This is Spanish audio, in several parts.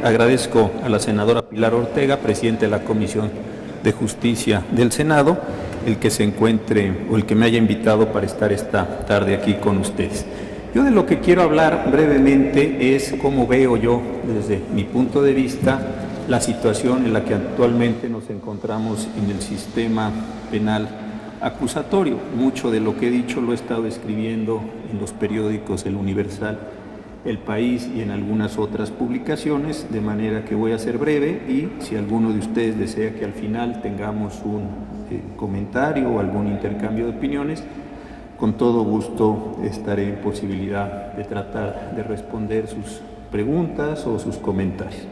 Agradezco a la senadora Pilar Ortega, presidenta de la Comisión de Justicia del Senado, el que se encuentre o el que me haya invitado para estar esta tarde aquí con ustedes. Yo de lo que quiero hablar brevemente es cómo veo yo, desde mi punto de vista, la situación en la que actualmente nos encontramos en el sistema penal acusatorio. Mucho de lo que he dicho lo he estado escribiendo en los periódicos El Universal, El País y en algunas otras publicaciones, de manera que voy a ser breve y si alguno de ustedes desea que al final tengamos un comentario o algún intercambio de opiniones, con todo gusto estaré en posibilidad de tratar de responder sus preguntas o sus comentarios.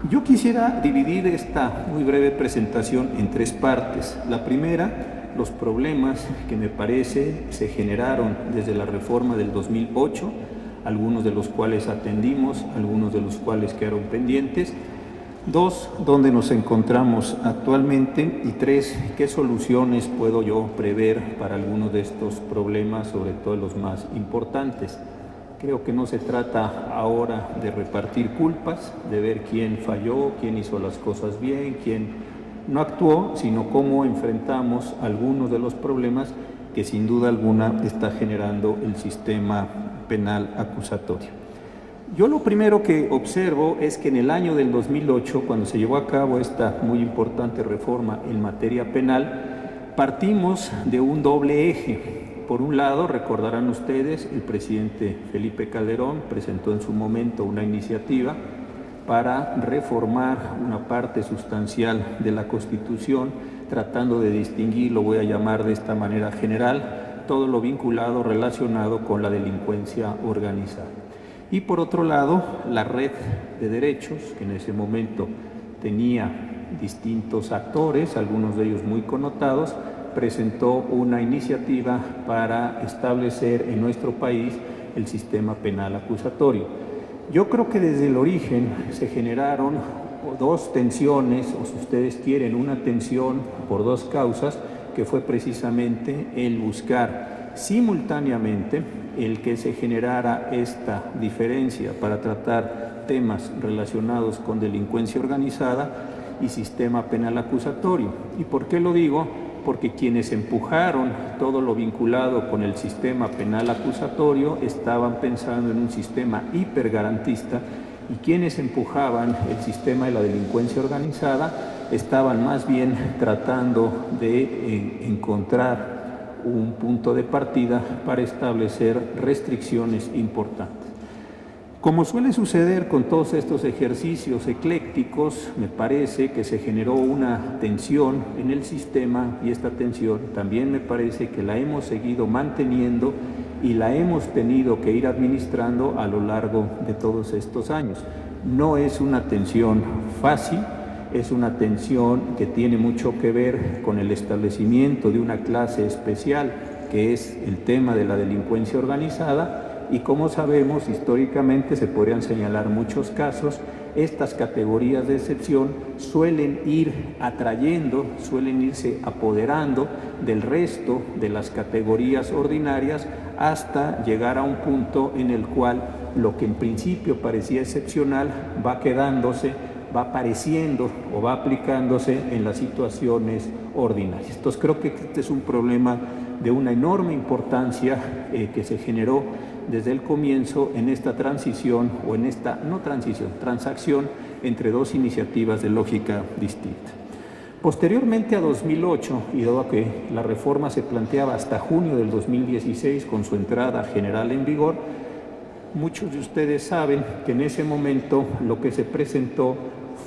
Yo quisiera dividir esta muy breve presentación en tres partes. La primera, los problemas que me parece se generaron desde la reforma del 2008, algunos de los cuales atendimos, algunos de los cuales quedaron pendientes. Dos, dónde nos encontramos actualmente. Y tres, qué soluciones puedo yo prever para algunos de estos problemas, sobre todo los más importantes. Creo que no se trata ahora de repartir culpas, de ver quién falló, quién hizo las cosas bien, quién no actuó, sino cómo enfrentamos algunos de los problemas que sin duda alguna está generando el sistema penal acusatorio. Yo lo primero que observo es que en el año del 2008, cuando se llevó a cabo esta muy importante reforma en materia penal, partimos de un doble eje. Por un lado, recordarán ustedes, el presidente Felipe Calderón presentó en su momento una iniciativa para reformar una parte sustancial de la Constitución, tratando de distinguir, lo voy a llamar de esta manera general, todo lo vinculado, relacionado con la delincuencia organizada. Y por otro lado, la red de derechos, que en ese momento tenía distintos actores, algunos de ellos muy connotados, presentó una iniciativa para establecer en nuestro país el sistema penal acusatorio. Yo creo que desde el origen se generaron dos tensiones, o si ustedes quieren, una tensión por dos causas, que fue precisamente el buscar simultáneamente el que se generara esta diferencia para tratar temas relacionados con delincuencia organizada y sistema penal acusatorio. ¿Y por qué lo digo? Porque quienes empujaron todo lo vinculado con el sistema penal acusatorio estaban pensando en un sistema hipergarantista y quienes empujaban el sistema de la delincuencia organizada estaban más bien tratando de encontrar un punto de partida para establecer restricciones importantes. Como suele suceder con todos estos ejercicios eclécticos, me parece que se generó una tensión en el sistema y esta tensión también me parece que la hemos seguido manteniendo y la hemos tenido que ir administrando a lo largo de todos estos años. No es una tensión fácil, es una tensión que tiene mucho que ver con el establecimiento de una clase especial que es el tema de la delincuencia organizada. Y como sabemos, históricamente se podrían señalar muchos casos, estas categorías de excepción suelen ir atrayendo, suelen irse apoderando del resto de las categorías ordinarias hasta llegar a un punto en el cual lo que en principio parecía excepcional va quedándose, va apareciendo o va aplicándose en las situaciones ordinarias. Entonces creo que este es un problema de una enorme importancia que se generó desde el comienzo en esta transición o en esta, no transición, transacción entre dos iniciativas de lógica distinta. Posteriormente a 2008, y dado que la reforma se planteaba hasta junio del 2016 con su entrada general en vigor, muchos de ustedes saben que en ese momento lo que se presentó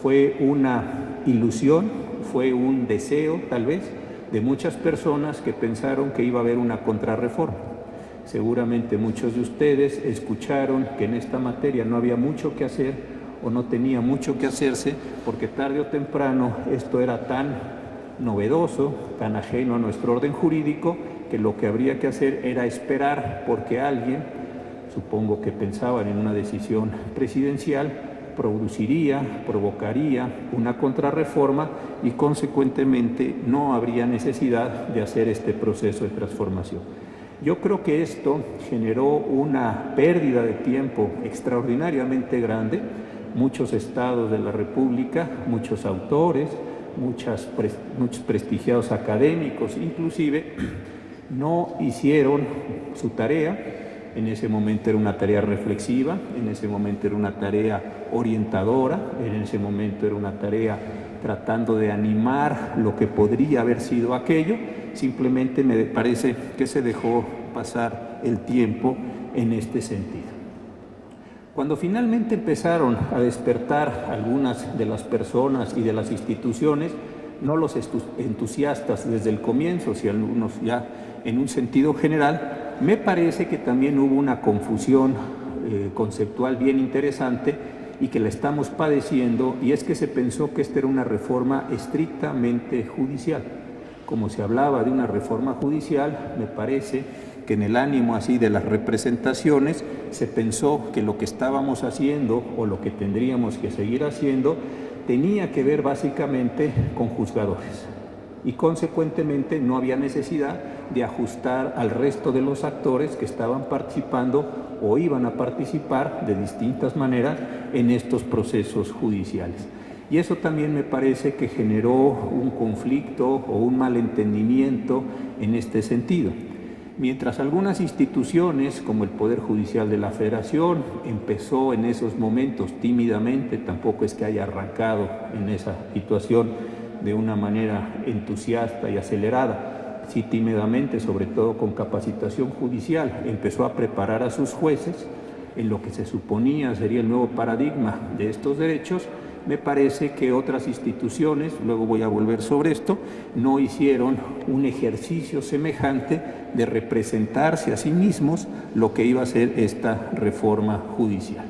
fue una ilusión, fue un deseo tal vez de muchas personas que pensaron que iba a haber una contrarreforma. Seguramente muchos de ustedes escucharon que en esta materia no había mucho que hacer o no tenía mucho que hacerse porque tarde o temprano esto era tan novedoso, tan ajeno a nuestro orden jurídico, que lo que habría que hacer era esperar porque alguien, supongo que pensaban en una decisión presidencial, provocaría una contrarreforma y consecuentemente no habría necesidad de hacer este proceso de transformación. Yo creo que esto generó una pérdida de tiempo extraordinariamente grande muchos estados de la República, muchos autores, muchos prestigiados académicos, inclusive, no hicieron su tarea. En ese momento era una tarea reflexiva, en ese momento era una tarea orientadora, en ese momento era una tarea tratando de animar lo que podría haber sido aquello. Simplemente me parece que se dejó pasar el tiempo en este sentido. Cuando finalmente empezaron a despertar algunas de las personas y de las instituciones, no los entusiastas desde el comienzo, sino algunos ya en un sentido general, me parece que también hubo una confusión conceptual bien interesante y que la estamos padeciendo, y es que se pensó que esta era una reforma estrictamente judicial. Como se hablaba de una reforma judicial, me parece que en el ánimo así de las representaciones se pensó que lo que estábamos haciendo o lo que tendríamos que seguir haciendo tenía que ver básicamente con juzgadores, y consecuentemente no había necesidad de ajustar al resto de los actores que estaban participando o iban a participar de distintas maneras en estos procesos judiciales. Y eso también me parece que generó un conflicto o un malentendimiento en este sentido. Mientras algunas instituciones, como el Poder Judicial de la Federación, empezó en esos momentos tímidamente, tampoco es que haya arrancado en esa situación de una manera entusiasta y acelerada, sí tímidamente, sobre todo con capacitación judicial, empezó a preparar a sus jueces en lo que se suponía sería el nuevo paradigma de estos derechos. Me parece que otras instituciones, luego voy a volver sobre esto, no hicieron un ejercicio semejante de representarse a sí mismos lo que iba a ser esta reforma judicial.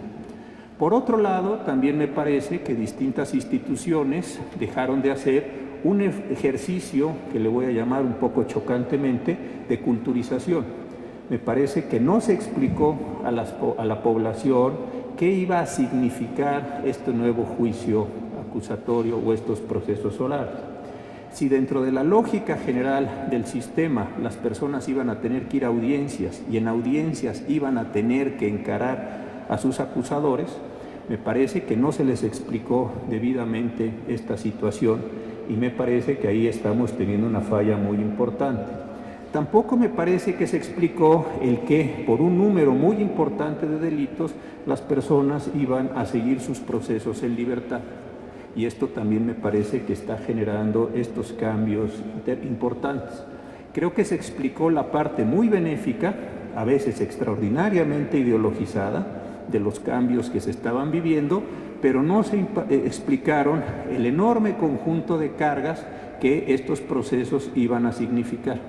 Por otro lado, también me parece que distintas instituciones dejaron de hacer un ejercicio que le voy a llamar un poco chocantemente de culturización. Me parece que no se explicó a la población qué iba a significar este nuevo juicio acusatorio o estos procesos orales. Si dentro de la lógica general del sistema las personas iban a tener que ir a audiencias y en audiencias iban a tener que encarar a sus acusadores, me parece que no se les explicó debidamente esta situación y me parece que ahí estamos teniendo una falla muy importante. Tampoco me parece que se explicó el que por un número muy importante de delitos las personas iban a seguir sus procesos en libertad. Y esto también me parece que está generando estos cambios importantes. Creo que se explicó la parte muy benéfica, a veces extraordinariamente ideologizada, de los cambios que se estaban viviendo, pero no se explicaron el enorme conjunto de cargas que estos procesos iban a significar.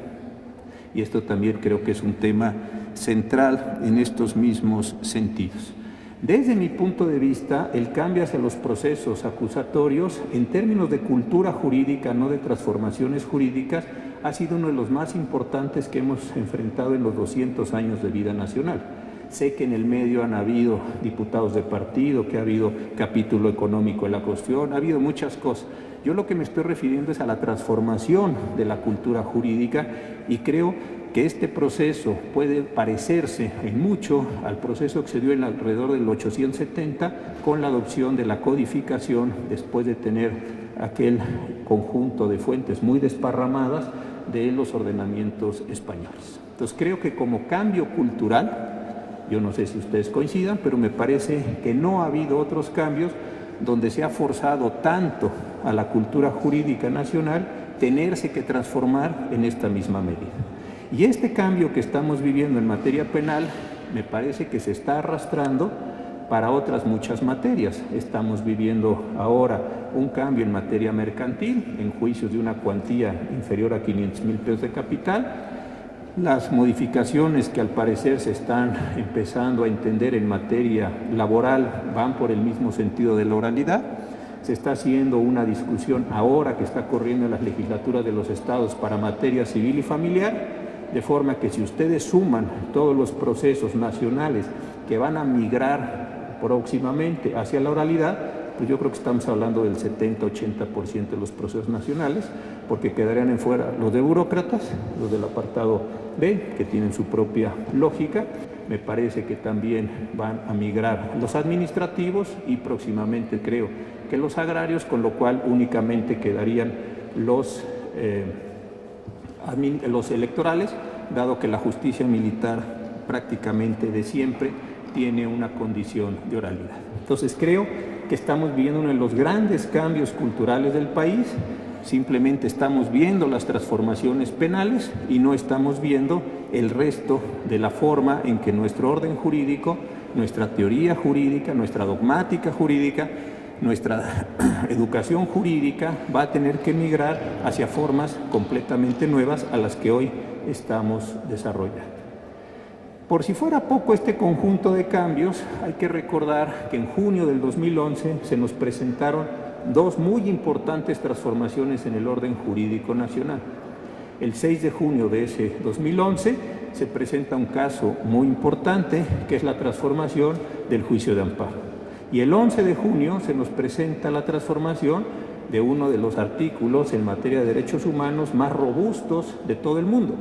Y esto también creo que es un tema central en estos mismos sentidos. Desde mi punto de vista, el cambio hacia los procesos acusatorios, en términos de cultura jurídica, no de transformaciones jurídicas, ha sido uno de los más importantes que hemos enfrentado en los 200 años de vida nacional. Sé que en el medio han habido diputados de partido, que ha habido capítulo económico en la cuestión, ha habido muchas cosas. Yo lo que me estoy refiriendo es a la transformación de la cultura jurídica y creo que este proceso puede parecerse en mucho al proceso que se dio en alrededor del 870 con la adopción de la codificación después de tener aquel conjunto de fuentes muy desparramadas de los ordenamientos españoles. Entonces creo que como cambio cultural, yo no sé si ustedes coincidan, pero me parece que no ha habido otros cambios donde se ha forzado tanto a la cultura jurídica nacional tenerse que transformar en esta misma medida. Y este cambio que estamos viviendo en materia penal me parece que se está arrastrando para otras muchas materias. Estamos viviendo ahora un cambio en materia mercantil, en juicios de una cuantía inferior a 500,000 pesos de capital. Las modificaciones que al parecer se están empezando a entender en materia laboral van por el mismo sentido de la oralidad. Se está haciendo una discusión ahora que está corriendo en las legislaturas de los estados para materia civil y familiar, de forma que si ustedes suman todos los procesos nacionales que van a migrar próximamente hacia la oralidad, pues yo creo que estamos hablando del 70-80% de los procesos nacionales, porque quedarían en fuera los de burócratas, los del apartado B, que tienen su propia lógica. Me parece que también van a migrar los administrativos y próximamente creo que los agrarios, con lo cual únicamente quedarían los electorales, dado que la justicia militar prácticamente de siempre tiene una condición de oralidad. Entonces creo que estamos viendo uno de los grandes cambios culturales del país. Simplemente estamos viendo las transformaciones penales y no estamos viendo el resto de la forma en que nuestro orden jurídico, nuestra teoría jurídica, nuestra dogmática jurídica, nuestra educación jurídica va a tener que migrar hacia formas completamente nuevas a las que hoy estamos desarrollando. Por si fuera poco este conjunto de cambios, hay que recordar que en junio del 2011 se nos presentaron dos muy importantes transformaciones en el orden jurídico nacional. El 6 de junio de ese 2011 se presenta un caso muy importante, que es la transformación del juicio de amparo. Y el 11 de junio se nos presenta la transformación de uno de los artículos en materia de derechos humanos más robustos de todo el mundo.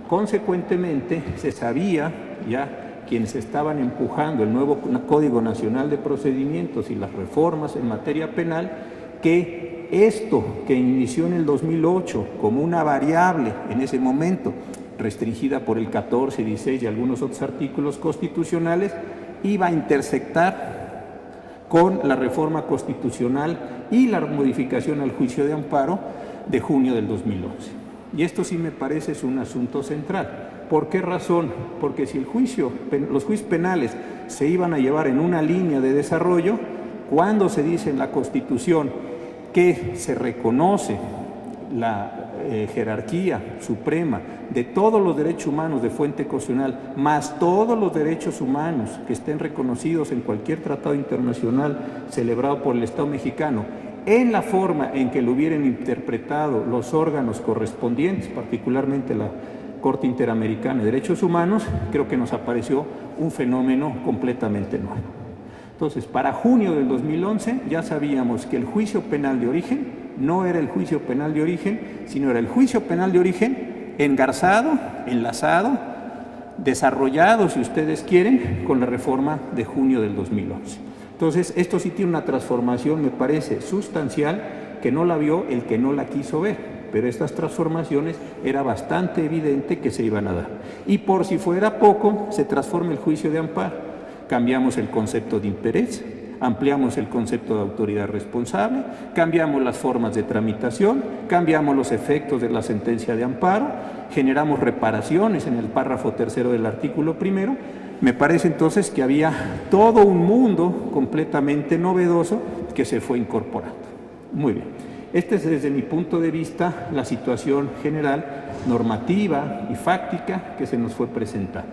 Consecuentemente, se sabía ya quienes estaban empujando el nuevo Código Nacional de Procedimientos y las reformas en materia penal, que esto que inició en el 2008 como una variable en ese momento, restringida por el 14, 16 y algunos otros artículos constitucionales, iba a intersectar con la reforma constitucional y la modificación al juicio de amparo de junio del 2011. Y esto sí me parece es un asunto central. ¿Por qué razón? Porque si los juicios penales se iban a llevar en una línea de desarrollo, cuando se dice en la Constitución que se reconoce la jerarquía suprema de todos los derechos humanos de fuente constitucional, más todos los derechos humanos que estén reconocidos en cualquier tratado internacional celebrado por el Estado mexicano, en la forma en que lo hubieran interpretado los órganos correspondientes, particularmente la Corte Interamericana de Derechos Humanos, creo que nos apareció un fenómeno completamente nuevo. Entonces, para junio del 2011 ya sabíamos que el juicio penal de origen no era el juicio penal de origen, sino era el juicio penal de origen engarzado, enlazado, desarrollado, si ustedes quieren, con la reforma de junio del 2011. Entonces, esto sí tiene una transformación, me parece, sustancial, que no la vio el que no la quiso ver, pero estas transformaciones era bastante evidente que se iban a dar. Y por si fuera poco, se transforma el juicio de amparo. Cambiamos el concepto de interés, ampliamos el concepto de autoridad responsable, cambiamos las formas de tramitación, cambiamos los efectos de la sentencia de amparo, generamos reparaciones en el párrafo tercero del artículo primero. Me parece entonces que había todo un mundo completamente novedoso que se fue incorporando. Muy bien. Esta es desde mi punto de vista la situación general, normativa y fáctica que se nos fue presentando.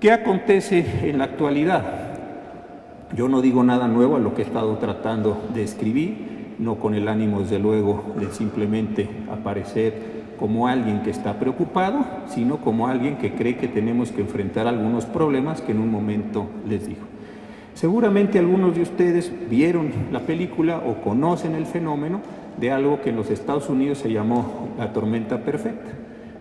¿Qué acontece en la actualidad? Yo no digo nada nuevo a lo que he estado tratando de escribir, no con el ánimo desde luego de simplemente aparecer como alguien que está preocupado, sino como alguien que cree que tenemos que enfrentar algunos problemas que en un momento les digo. Seguramente algunos de ustedes vieron la película o conocen el fenómeno de algo que en los Estados Unidos se llamó la tormenta perfecta.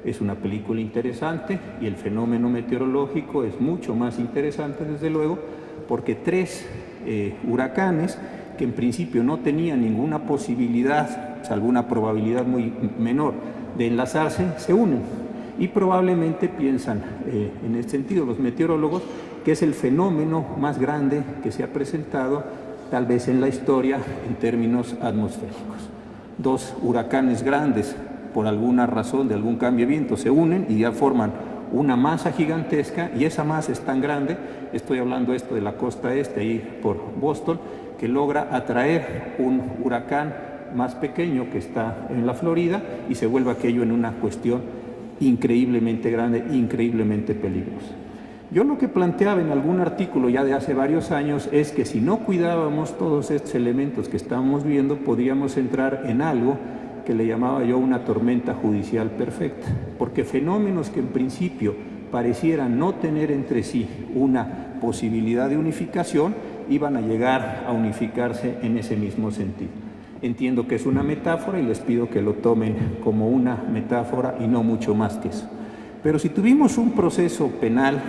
Es una película interesante y el fenómeno meteorológico es mucho más interesante, desde luego, porque tres huracanes que en principio no tenían ninguna posibilidad, salvo una probabilidad muy menor, de enlazarse, se unen. Y probablemente piensan, en este sentido, los meteorólogos, que es el fenómeno más grande que se ha presentado, tal vez en la historia, en términos atmosféricos. Dos huracanes grandes, por alguna razón, de algún cambio de viento, se unen y ya forman una masa gigantesca, y esa masa es tan grande, estoy hablando esto de la costa este, ahí por Boston, que logra atraer un huracán más pequeño que está en la Florida y se vuelve aquello en una cuestión increíblemente grande, increíblemente peligrosa. Yo lo que planteaba en algún artículo ya de hace varios años es que si no cuidábamos todos estos elementos que estábamos viendo, podríamos entrar en algo que le llamaba yo una tormenta judicial perfecta, porque fenómenos que en principio parecieran no tener entre sí una posibilidad de unificación, iban a llegar a unificarse en ese mismo sentido. Entiendo que es una metáfora y les pido que lo tomen como una metáfora y no mucho más que eso. Pero si tuvimos un proceso penal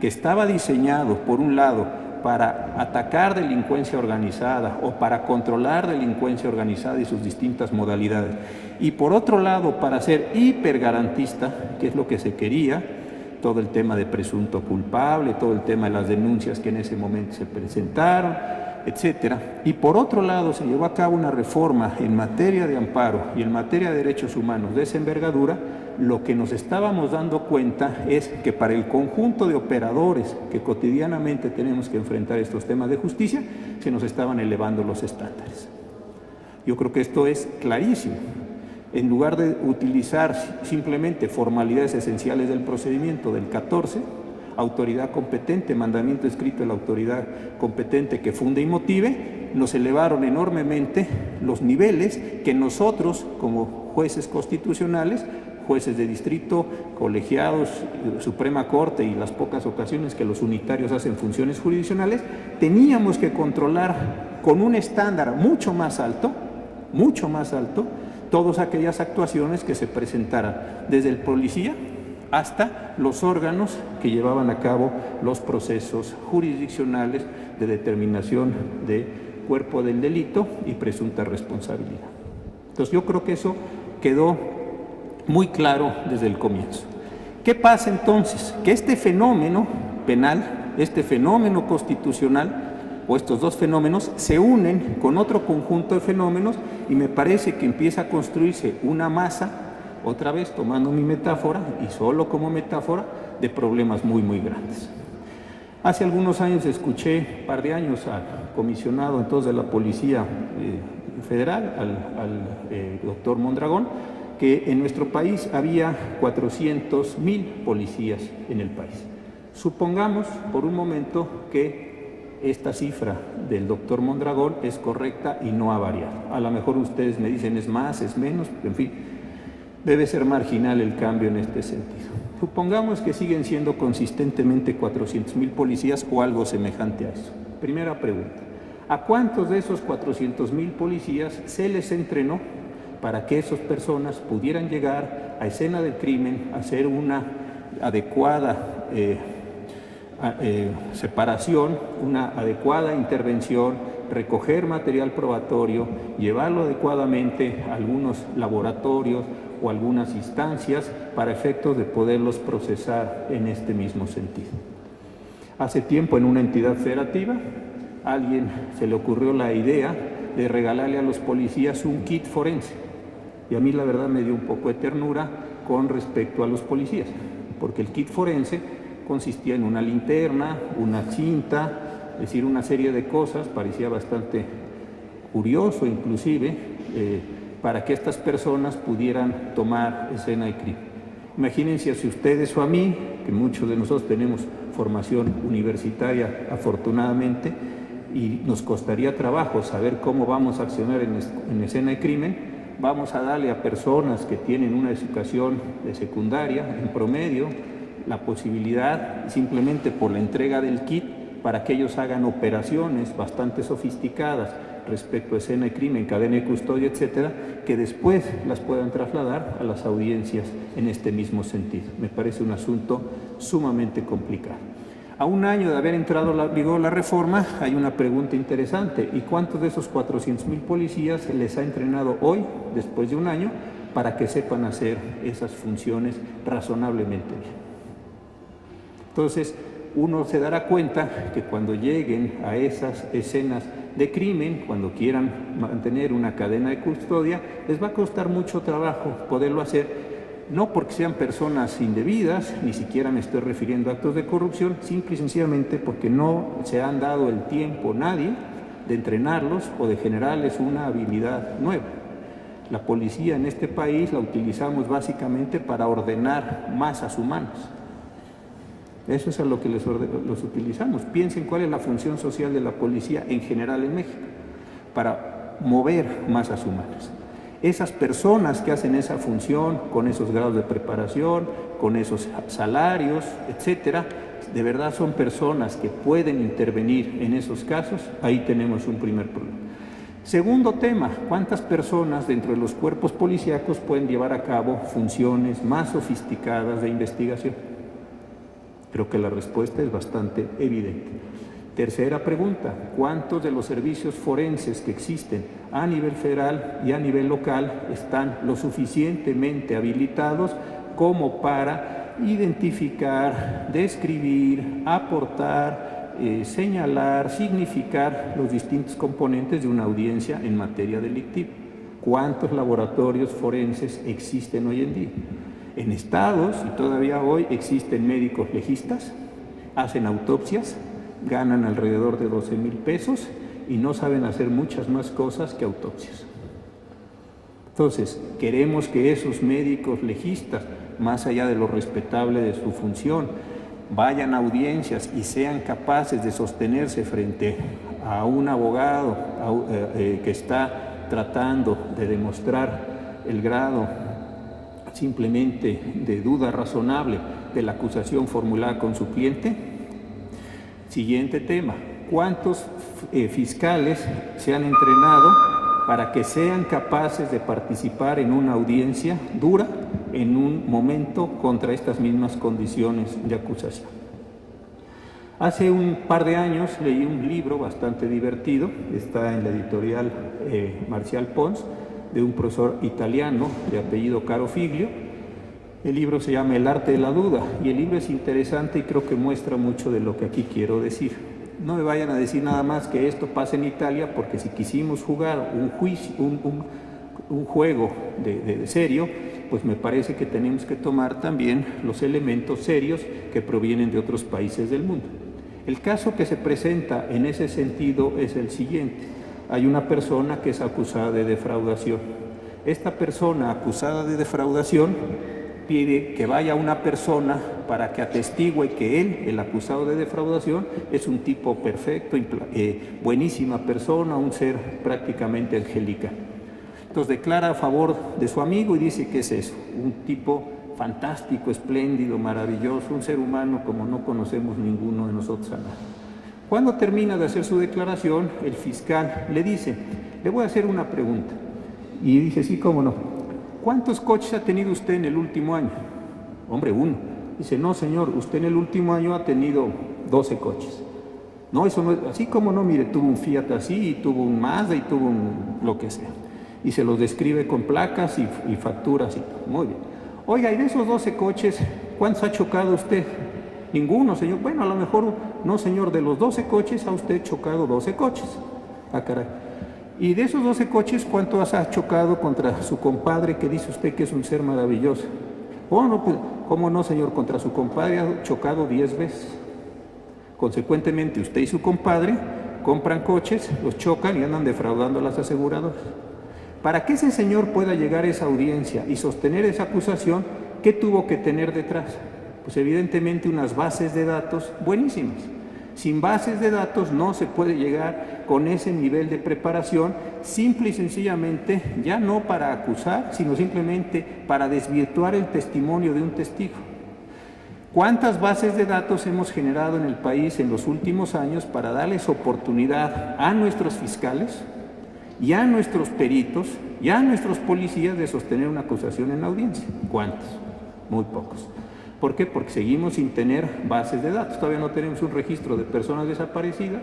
que estaba diseñado, por un lado, para atacar delincuencia organizada o para controlar delincuencia organizada y sus distintas modalidades, y por otro lado, para ser hipergarantista, que es lo que se quería, todo el tema de presunto culpable, todo el tema de las denuncias que en ese momento se presentaron, etcétera. Y por otro lado, se llevó a cabo una reforma en materia de amparo y en materia de derechos humanos de esa envergadura. Lo que nos estábamos dando cuenta es que para el conjunto de operadores que cotidianamente tenemos que enfrentar estos temas de justicia, se nos estaban elevando los estándares. Yo creo que esto es clarísimo. En lugar de utilizar simplemente formalidades esenciales del procedimiento del 14, autoridad competente, mandamiento escrito de la autoridad competente que funde y motive, nos elevaron enormemente los niveles que nosotros, como jueces constitucionales, jueces de distrito, colegiados, Suprema Corte y las pocas ocasiones que los unitarios hacen funciones jurisdiccionales, teníamos que controlar con un estándar mucho más alto, todas aquellas actuaciones que se presentaran, desde el policía hasta los órganos que llevaban a cabo los procesos jurisdiccionales de determinación de cuerpo del delito y presunta responsabilidad. Entonces yo creo que eso quedó muy claro desde el comienzo. ¿Qué pasa entonces? Que este fenómeno penal, este fenómeno constitucional, o estos dos fenómenos se unen con otro conjunto de fenómenos y me parece que empieza a construirse una masa, otra vez tomando mi metáfora y solo como metáfora, de problemas muy, muy grandes. Hace algunos años escuché, un par de años, al comisionado entonces de la Policía Federal, al doctor Mondragón, que en nuestro país había 400,000 policías en el país. Supongamos por un momento que esta cifra del doctor Mondragón es correcta y no ha variado. A lo mejor ustedes me dicen es más, es menos, en fin, debe ser marginal el cambio en este sentido. Supongamos que siguen siendo consistentemente 400,000 policías o algo semejante a eso. Primera pregunta, ¿a cuántos de esos 400,000 policías se les entrenó para que esas personas pudieran llegar a escena del crimen, hacer una adecuada separación, una adecuada intervención, recoger material probatorio, llevarlo adecuadamente a algunos laboratorios o algunas instancias para efectos de poderlos procesar en este mismo sentido? Hace tiempo en una entidad federativa, a alguien se le ocurrió la idea de regalarle a los policías un kit forense. Y a mí la verdad me dio un poco de ternura con respecto a los policías, porque el kit forense consistía en una linterna, una cinta, es decir, una serie de cosas, parecía bastante curioso inclusive, para que estas personas pudieran tomar escena de crimen. Imagínense si ustedes o a mí, que muchos de nosotros tenemos formación universitaria afortunadamente, y nos costaría trabajo saber cómo vamos a accionar en escena de crimen, vamos a darle a personas que tienen una educación de secundaria en promedio la posibilidad, simplemente por la entrega del kit, para que ellos hagan operaciones bastante sofisticadas respecto a escena de crimen, cadena de custodia, etcétera, que después las puedan trasladar a las audiencias en este mismo sentido. Me parece un asunto sumamente complicado. A un año de haber entrado en vigor la reforma, hay una pregunta interesante. ¿Y cuántos de esos 400,000 policías se les ha entrenado hoy, después de un año, para que sepan hacer esas funciones razonablemente bien? Entonces, uno se dará cuenta que cuando lleguen a esas escenas de crimen, cuando quieran mantener una cadena de custodia, les va a costar mucho trabajo poderlo hacer, no porque sean personas indebidas, ni siquiera me estoy refiriendo a actos de corrupción, simple y sencillamente porque no se han dado el tiempo nadie de entrenarlos o de generarles una habilidad nueva. La policía en este país la utilizamos básicamente para ordenar masas humanas. Eso es a lo que los utilizamos. Piensen cuál es la función social de la policía en general en México, para mover masas humanas. Esas personas que hacen esa función, con esos grados de preparación, con esos salarios, etcétera, de verdad son personas que pueden intervenir en esos casos, ahí tenemos un primer problema. Segundo tema, ¿cuántas personas dentro de los cuerpos policíacos pueden llevar a cabo funciones más sofisticadas de investigación? Creo que la respuesta es bastante evidente. Tercera pregunta, ¿cuántos de los servicios forenses que existen a nivel federal y a nivel local están lo suficientemente habilitados como para identificar, describir, aportar, señalar, significar los distintos componentes de una audiencia en materia delictiva? ¿Cuántos laboratorios forenses existen hoy en día? En estados, y todavía hoy existen médicos legistas, hacen autopsias, ganan alrededor de 12,000 pesos y no saben hacer muchas más cosas que autopsias. Entonces, queremos que esos médicos legistas, más allá de lo respetable de su función, vayan a audiencias y sean capaces de sostenerse frente a un abogado que está tratando de demostrar el grado simplemente de duda razonable de la acusación formulada con su cliente. Siguiente tema, ¿cuántos fiscales se han entrenado para que sean capaces de participar en una audiencia dura en un momento contra estas mismas condiciones de acusación? Hace un par de años leí un libro bastante divertido, está en la editorial Marcial Pons, de un profesor italiano de apellido Caro Figlio. El libro se llama El arte de la duda y el libro es interesante y creo que muestra mucho de lo que aquí quiero decir. No me vayan a decir nada más que esto pasa en Italia, porque si quisimos jugar un juego de serio, pues me parece que tenemos que tomar también los elementos serios que provienen de otros países del mundo. El caso que se presenta en ese sentido es el siguiente. Hay una persona que es acusada de defraudación. Esta persona acusada de defraudación pide que vaya una persona para que atestigue que él, el acusado de defraudación, es un tipo perfecto, buenísima persona, un ser prácticamente angelical. Entonces declara a favor de su amigo y dice que es eso, un tipo fantástico, espléndido, maravilloso, un ser humano como no conocemos ninguno de nosotros a nadie. Cuando termina de hacer su declaración, el fiscal le dice, le voy a hacer una pregunta. Y dice, sí, cómo no. ¿Cuántos coches ha tenido usted en el último año? Hombre, uno. Dice, no, señor, usted en el último año ha tenido 12 coches. No, eso no es así, como no, mire, tuvo un Fiat así, y tuvo un Mazda, y tuvo un lo que sea. Y se los describe con placas y facturas y todo. Muy bien. Oiga, y de esos 12 coches, ¿cuántos ha chocado usted? Ninguno, señor. Bueno, a lo mejor, no, señor, de los 12 coches ha usted chocado 12 coches. Ah, caray. Y de esos 12 coches, ¿cuántos ha chocado contra su compadre que dice usted que es un ser maravilloso? Oh, no, pues, ¿cómo no, señor? Contra su compadre ha chocado 10 veces. Consecuentemente, usted y su compadre compran coches, los chocan y andan defraudando a las aseguradoras. Para que ese señor pueda llegar a esa audiencia y sostener esa acusación, ¿qué tuvo que tener detrás? Pues evidentemente unas bases de datos buenísimas. Sin bases de datos no se puede llegar con ese nivel de preparación, simple y sencillamente, ya no para acusar, sino simplemente para desvirtuar el testimonio de un testigo. ¿Cuántas bases de datos hemos generado en el país en los últimos años para darles oportunidad a nuestros fiscales y a nuestros peritos y a nuestros policías de sostener una acusación en la audiencia? ¿Cuántos? Muy pocos. ¿Por qué? Porque seguimos sin tener bases de datos. Todavía no tenemos un registro de personas desaparecidas.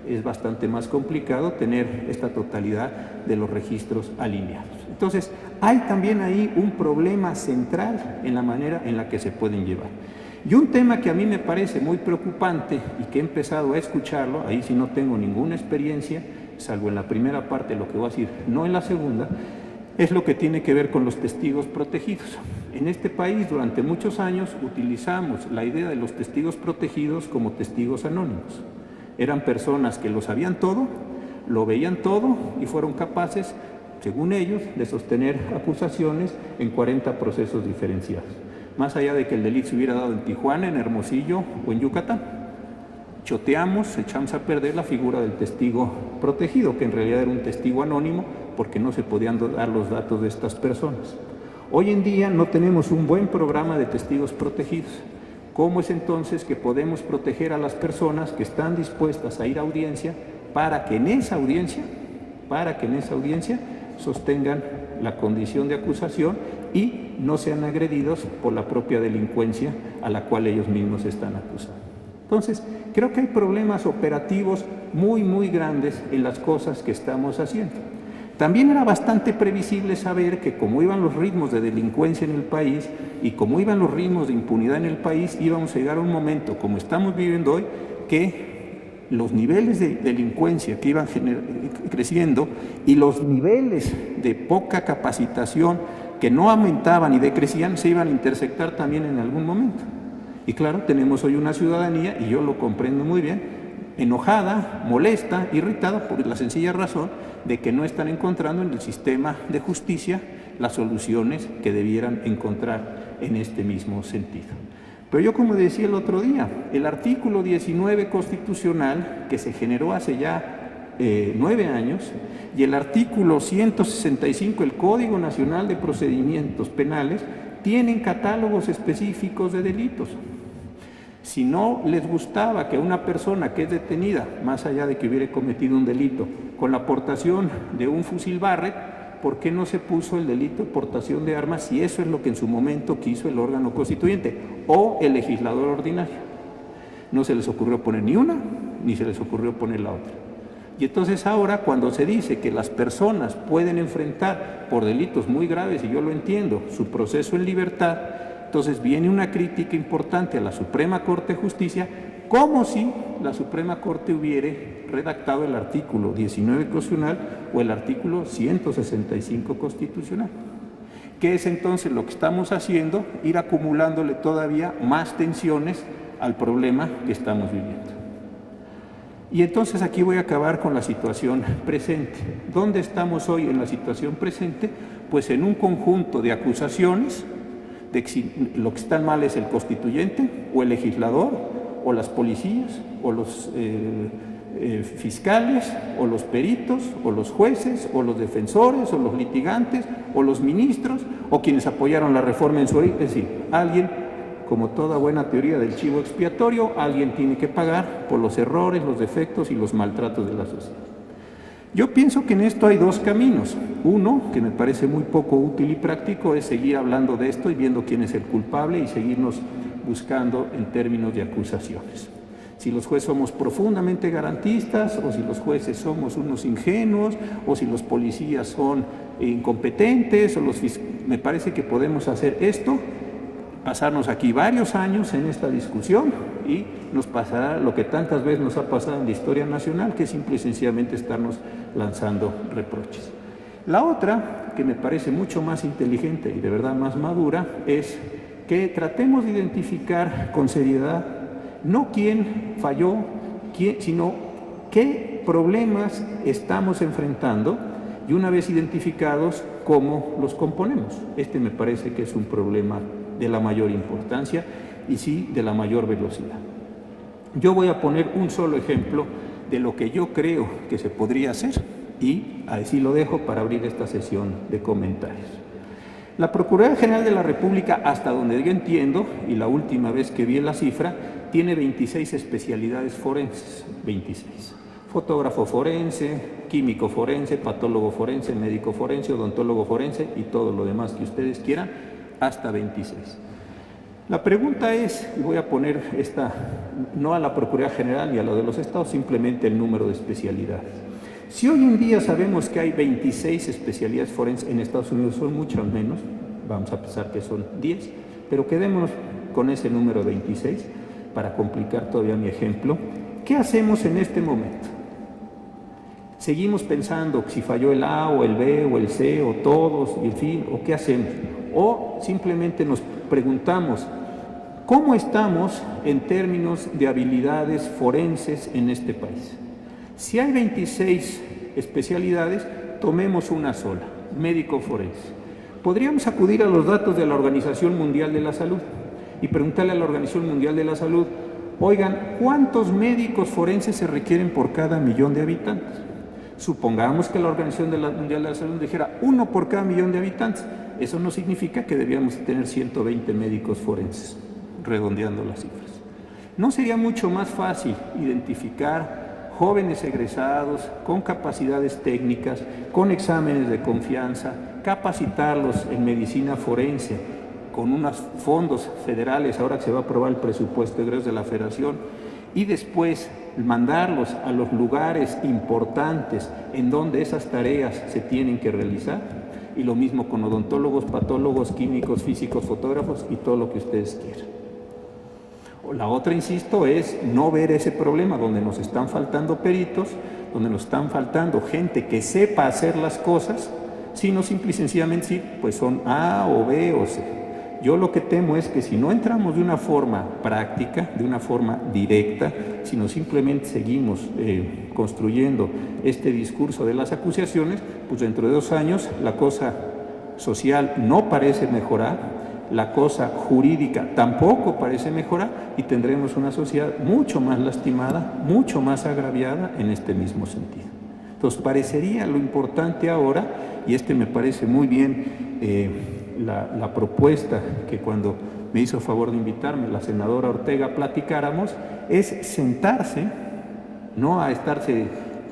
Es bastante más complicado tener esta totalidad de los registros alineados. Entonces, hay también ahí un problema central en la manera en la que se pueden llevar. Y un tema que a mí me parece muy preocupante y que he empezado a escucharlo, ahí sí no tengo ninguna experiencia, salvo en la primera parte lo que voy a decir, no en la segunda, es lo que tiene que ver con los testigos protegidos. En este país durante muchos años utilizamos la idea de los testigos protegidos como testigos anónimos. Eran personas que lo sabían todo, lo veían todo y fueron capaces, según ellos, de sostener acusaciones en 40 procesos diferenciados. Más allá de que el delito se hubiera dado en Tijuana, en Hermosillo o en Yucatán. Choteamos, echamos a perder la figura del testigo protegido, que en realidad era un testigo anónimo porque no se podían dar los datos de estas personas. Hoy en día no tenemos un buen programa de testigos protegidos. ¿Cómo es entonces que podemos proteger a las personas que están dispuestas a ir a audiencia para que en esa audiencia sostengan la condición de acusación y no sean agredidos por la propia delincuencia a la cual ellos mismos están acusando? Entonces, creo que hay problemas operativos muy grandes en las cosas que estamos haciendo. También era bastante previsible saber que como iban los ritmos de delincuencia en el país y como iban los ritmos de impunidad en el país, íbamos a llegar a un momento, como estamos viviendo hoy, que los niveles de delincuencia que iban creciendo y los niveles de poca capacitación que no aumentaban y decrecían se iban a intersectar también en algún momento. Y claro, tenemos hoy una ciudadanía, y yo lo comprendo muy bien, enojada, molesta, irritada por la sencilla razón de que no están encontrando en el sistema de justicia las soluciones que debieran encontrar en este mismo sentido. Pero yo, como decía el otro día, el artículo 19 constitucional que se generó hace ya 9 años y el artículo 165 del Código Nacional de Procedimientos Penales tienen catálogos específicos de delitos. Si no les gustaba que una persona que es detenida, más allá de que hubiera cometido un delito, con la portación de un fusil Barrett, ¿por qué no se puso el delito de portación de armas si eso es lo que en su momento quiso el órgano constituyente o el legislador ordinario? No se les ocurrió poner ni una, ni se les ocurrió poner la otra. Y entonces ahora, cuando se dice que las personas pueden enfrentar por delitos muy graves, y yo lo entiendo, su proceso en libertad, entonces viene una crítica importante a la Suprema Corte de Justicia, como si la Suprema Corte hubiera redactado el artículo 19 constitucional o el artículo 165 constitucional. ¿Qué es entonces lo que estamos haciendo? Ir acumulándole todavía más tensiones al problema que estamos viviendo. Y entonces aquí voy a acabar con la situación presente. ¿Dónde estamos hoy en la situación presente? Pues en un conjunto de acusaciones de que si lo que está mal es el constituyente o el legislador o las policías o los fiscales o los peritos o los jueces o los defensores o los litigantes o los ministros o quienes apoyaron la reforma en su origen. Es decir, alguien, como toda buena teoría del chivo expiatorio, alguien tiene que pagar por los errores, los defectos y los maltratos de la sociedad. Yo pienso que en esto hay dos caminos. Uno, que me parece muy poco útil y práctico, es seguir hablando de esto y viendo quién es el culpable y seguirnos buscando en términos de acusaciones. Si los jueces somos profundamente garantistas, o si los jueces somos unos ingenuos, o si los policías son incompetentes, o me parece que podemos hacer esto, pasarnos aquí varios años en esta discusión y nos pasará lo que tantas veces nos ha pasado en la historia nacional, que es simple y sencillamente estarnos lanzando reproches. La otra, que me parece mucho más inteligente y de verdad más madura, es que tratemos de identificar con seriedad no quién falló, sino qué problemas estamos enfrentando y una vez identificados, cómo los componemos. Este me parece que es un problema de la mayor importancia y sí de la mayor velocidad. Yo voy a poner un solo ejemplo de lo que yo creo que se podría hacer y así lo dejo para abrir esta sesión de comentarios. La Procuraduría General de la República, hasta donde yo entiendo, y la última vez que vi la cifra, tiene 26 especialidades forenses, 26. Fotógrafo forense, químico forense, patólogo forense, médico forense, odontólogo forense y todo lo demás que ustedes quieran, hasta 26. La pregunta es, y voy a poner esta, no a la Procuraduría General ni a lo de los estados, simplemente el número de especialidades. Si hoy en día sabemos que hay 26 especialidades forenses, en Estados Unidos son muchas menos, vamos a pensar que son 10, pero quedémonos con ese número 26 para complicar todavía mi ejemplo. ¿Qué hacemos en este momento? ¿Seguimos pensando si falló el A o el B o el C o todos y en fin, o qué hacemos? O simplemente nos preguntamos, ¿cómo estamos en términos de habilidades forenses en este país? Si hay 26 especialidades, tomemos una sola, médico forense. Podríamos acudir a los datos de la Organización Mundial de la Salud y preguntarle a la Organización Mundial de la Salud, oigan, ¿cuántos médicos forenses se requieren por cada millón de habitantes? Supongamos que la Organización Mundial de la Salud dijera 1 por cada millón de habitantes. Eso no significa que debíamos tener 120 médicos forenses. redondeando las cifras. ¿No sería mucho más fácil identificar jóvenes egresados con capacidades técnicas, con exámenes de confianza, capacitarlos en medicina forense, con unos fondos federales, ahora que se va a aprobar el presupuesto de egresos de la Federación, y después mandarlos a los lugares importantes en donde esas tareas se tienen que realizar? Y lo mismo con odontólogos, patólogos, químicos, físicos, fotógrafos y todo lo que ustedes quieran. La otra, insisto, es no ver ese problema donde nos están faltando peritos, donde nos están faltando gente que sepa hacer las cosas, sino simple y sencillamente sí, pues son A o B o C. Yo lo que temo es que si no entramos de una forma práctica, de una forma directa, sino simplemente seguimos construyendo este discurso de las acusaciones, pues dentro de 2 años la cosa social no parece mejorar, la cosa jurídica tampoco parece mejorar y tendremos una sociedad mucho más lastimada, mucho más agraviada en este mismo sentido. Entonces parecería lo importante ahora, y me parece muy bien la propuesta que cuando me hizo favor de invitarme la senadora Ortega platicáramos, es sentarse, no a estarse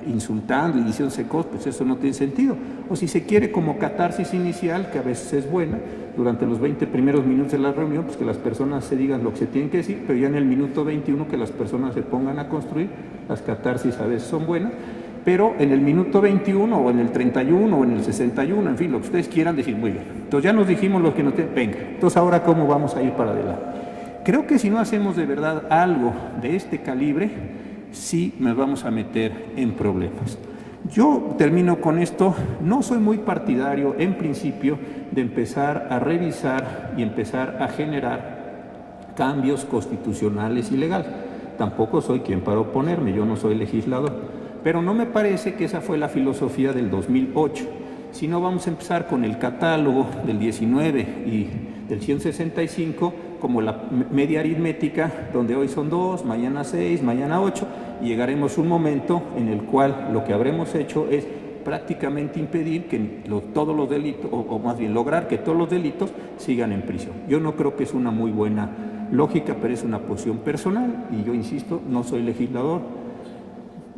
insultando y diciéndose cosas, pues eso no tiene sentido. O si se quiere como catarsis inicial, que a veces es buena, durante los 20 primeros minutos de la reunión, pues que las personas se digan lo que se tienen que decir, pero ya en el minuto 21 que las personas se pongan a construir, las catarsis a veces son buenas, pero en el minuto 21 o en el 31 o en el 61, en fin, lo que ustedes quieran decir, muy bien. Entonces ya nos dijimos lo que no tienen, venga, entonces ahora ¿cómo vamos a ir para adelante? Creo que si no hacemos de verdad algo de este calibre, sí nos vamos a meter en problemas. Yo termino con esto, no soy muy partidario en principio de empezar a revisar y empezar a generar cambios constitucionales y legales. Tampoco soy quien para oponerme, yo no soy legislador. Pero no me parece que esa fue la filosofía del 2008. Si no, vamos a empezar con el catálogo del 19 y del 165 como la media aritmética, donde hoy son 2, mañana 6, mañana 8, y llegaremos a un momento en el cual lo que habremos hecho es prácticamente impedir que todos los delitos, o más bien lograr que todos los delitos sigan en prisión. Yo no creo que es una muy buena lógica, pero es una posición personal, y yo insisto, no soy legislador,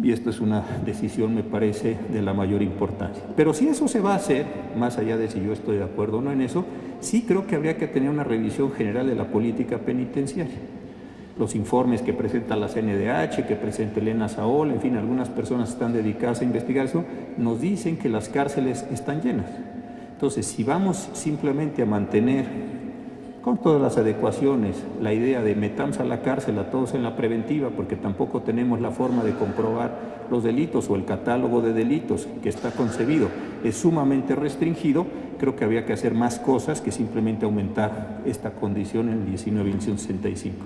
y esto es una decisión, me parece, de la mayor importancia. Pero si eso se va a hacer, más allá de si yo estoy de acuerdo o no en eso, sí creo que habría que tener una revisión general de la política penitenciaria. Los informes que presenta la CNDH, que presenta Elena Saola, en fin, algunas personas están dedicadas a investigar eso, nos dicen que las cárceles están llenas. Entonces, si vamos simplemente a mantener con todas las adecuaciones, la idea de metamos a la cárcel a todos en la preventiva, porque tampoco tenemos la forma de comprobar los delitos o el catálogo de delitos que está concebido es sumamente restringido, creo que había que hacer más cosas que simplemente aumentar esta condición en el 19 y el 165.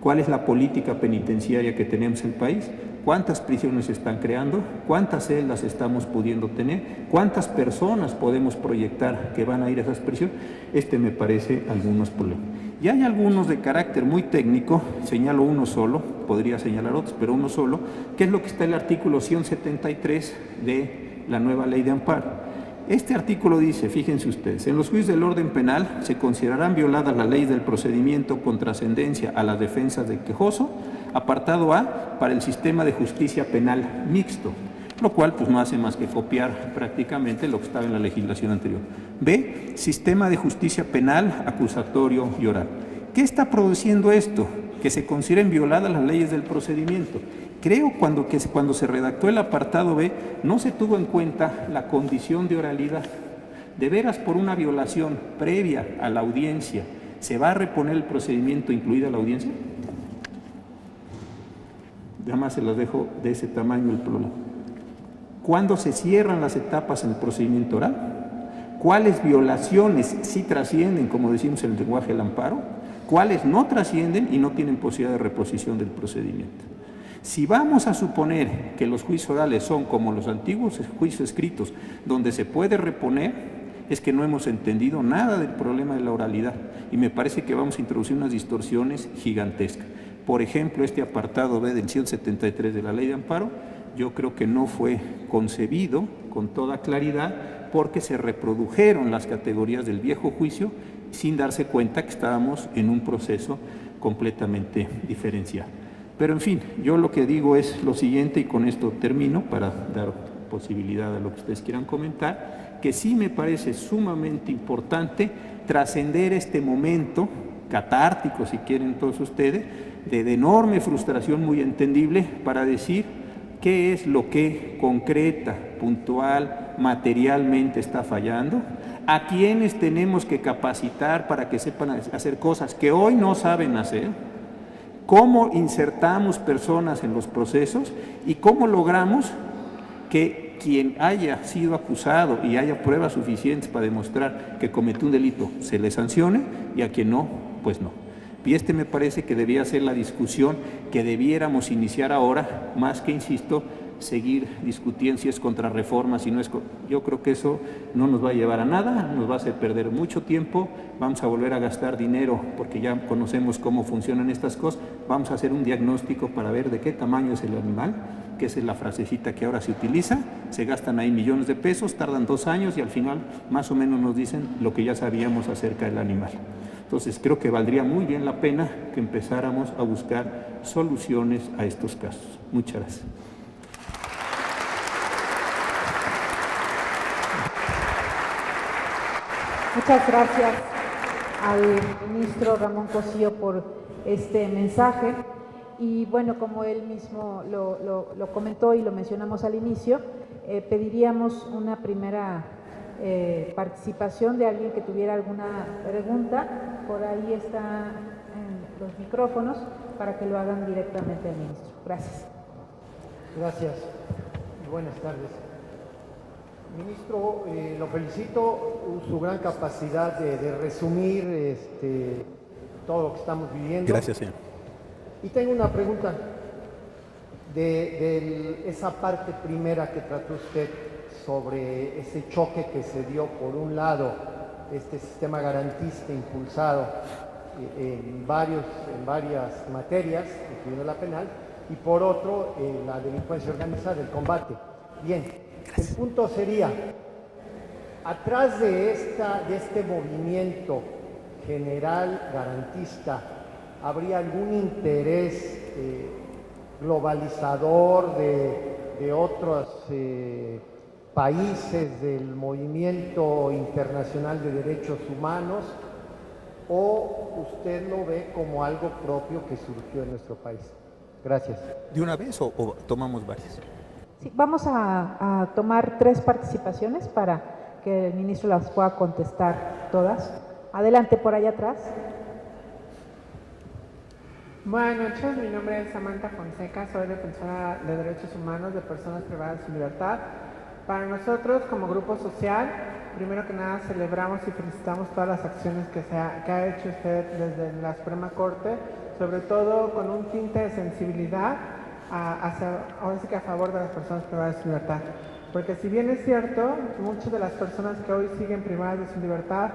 ¿Cuál es la política penitenciaria que tenemos en el país? ¿Cuántas prisiones se están creando? ¿Cuántas celdas estamos pudiendo tener? ¿Cuántas personas podemos proyectar que van a ir a esas prisiones? Me parece algunos problemas. Y hay algunos de carácter muy técnico, señalo uno solo, podría señalar otros, pero uno solo, que es lo que está en el artículo 173 de la nueva ley de amparo. Este artículo dice, fíjense ustedes, en los juicios del orden penal se considerarán violadas las leyes del procedimiento con trascendencia a las defensas del quejoso, apartado A, para el sistema de justicia penal mixto, lo cual pues no hace más que copiar prácticamente lo que estaba en la legislación anterior. B, sistema de justicia penal acusatorio y oral. ¿Qué está produciendo esto? Que se consideren violadas las leyes del procedimiento. Creo que cuando se redactó el apartado B no se tuvo en cuenta la condición de oralidad. De veras, por una violación previa a la audiencia, ¿se va a reponer el procedimiento incluida la audiencia? Nada más se las dejo de ese tamaño el problema. ¿Cuándo se cierran las etapas en el procedimiento oral? ¿Cuáles violaciones sí trascienden, como decimos en el lenguaje del amparo? ¿Cuáles no trascienden y no tienen posibilidad de reposición del procedimiento? Si vamos a suponer que los juicios orales son como los antiguos juicios escritos, donde se puede reponer, es que no hemos entendido nada del problema de la oralidad y me parece que vamos a introducir unas distorsiones gigantescas. Por ejemplo, este apartado B del 173 de la Ley de Amparo, yo creo que no fue concebido con toda claridad porque se reprodujeron las categorías del viejo juicio sin darse cuenta que estábamos en un proceso completamente diferencial. Pero en fin, yo lo que digo es lo siguiente, y con esto termino para dar posibilidad a lo que ustedes quieran comentar, que sí me parece sumamente importante trascender este momento catártico, si quieren todos ustedes, de enorme frustración muy entendible, para decir qué es lo que concreta, puntual, materialmente está fallando, a quienes tenemos que capacitar para que sepan hacer cosas que hoy no saben hacer, cómo insertamos personas en los procesos y cómo logramos que quien haya sido acusado y haya pruebas suficientes para demostrar que cometió un delito se le sancione, y a quien no, pues no. Y me parece que debía ser la discusión que debiéramos iniciar ahora, más que, insisto, seguir discutiendo si es contrarreforma, si no es. Yo creo que eso no nos va a llevar a nada, nos va a hacer perder mucho tiempo, vamos a volver a gastar dinero porque ya conocemos cómo funcionan estas cosas, vamos a hacer un diagnóstico para ver de qué tamaño es el animal, que esa es la frasecita que ahora se utiliza, se gastan ahí millones de pesos, tardan 2 años y al final más o menos nos dicen lo que ya sabíamos acerca del animal. Entonces creo que valdría muy bien la pena que empezáramos a buscar soluciones a estos casos. Muchas gracias. Muchas gracias al ministro Ramón Cosío por este mensaje. Y bueno, como él mismo lo comentó y lo mencionamos al inicio, pediríamos una primera participación de alguien que tuviera alguna pregunta. Por ahí están los micrófonos para que lo hagan directamente al ministro. Gracias. Gracias y buenas tardes. Ministro, lo felicito, su gran capacidad de resumir todo lo que estamos viviendo. Gracias, señor. Y tengo una pregunta de esa parte primera que trató usted sobre ese choque que se dio, por un lado, este sistema garantista impulsado en varias materias, incluyendo la penal, y por otro, la delincuencia organizada, el combate. Bien, el punto sería, atrás de este movimiento general garantista, ¿habría algún interés globalizador de otros países del movimiento internacional de derechos humanos, o usted lo ve como algo propio que surgió en nuestro país? Gracias. ¿De una vez o tomamos varias? Sí, vamos a tomar 3 participaciones para que el ministro las pueda contestar todas. Adelante, por allá atrás. Buenas noches, mi nombre es Samantha Fonseca, soy defensora de derechos humanos de personas privadas de su libertad. Para nosotros, como grupo social, primero que nada celebramos y felicitamos todas las acciones que ha hecho usted desde la Suprema Corte, sobre todo con un tinte de sensibilidad ahora sí que a favor de las personas privadas de su libertad. Porque si bien es cierto, muchas de las personas que hoy siguen privadas de su libertad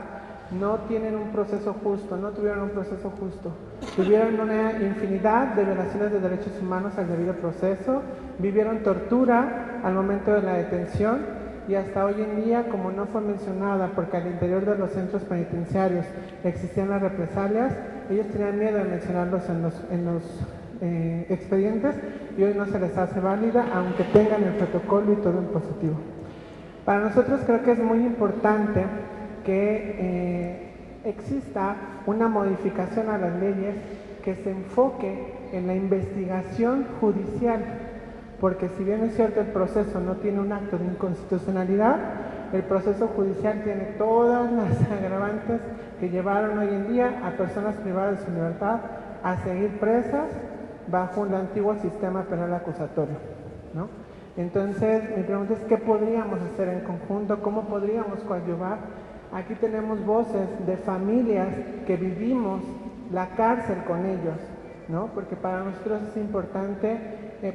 no tienen un proceso justo, no tuvieron un proceso justo. Tuvieron una infinidad de violaciones de derechos humanos al debido proceso, vivieron tortura al momento de la detención y hasta hoy en día, como no fue mencionada, porque al interior de los centros penitenciarios existían las represalias, ellos tenían miedo de mencionarlos en los expedientes y hoy no se les hace válida, aunque tengan el protocolo y todo en positivo. Para nosotros creo que es muy importante que exista una modificación a las leyes que se enfoque en la investigación judicial, porque si bien es cierto el proceso no tiene un acto de inconstitucionalidad, el proceso judicial tiene todas las agravantes que llevaron hoy en día a personas privadas de su libertad a seguir presas bajo un antiguo sistema penal acusatorio, ¿no? Entonces, mi pregunta es, ¿qué podríamos hacer en conjunto? ¿Cómo podríamos coadyuvar? Aquí tenemos voces de familias que vivimos la cárcel con ellos, ¿no? Porque para nosotros es importante,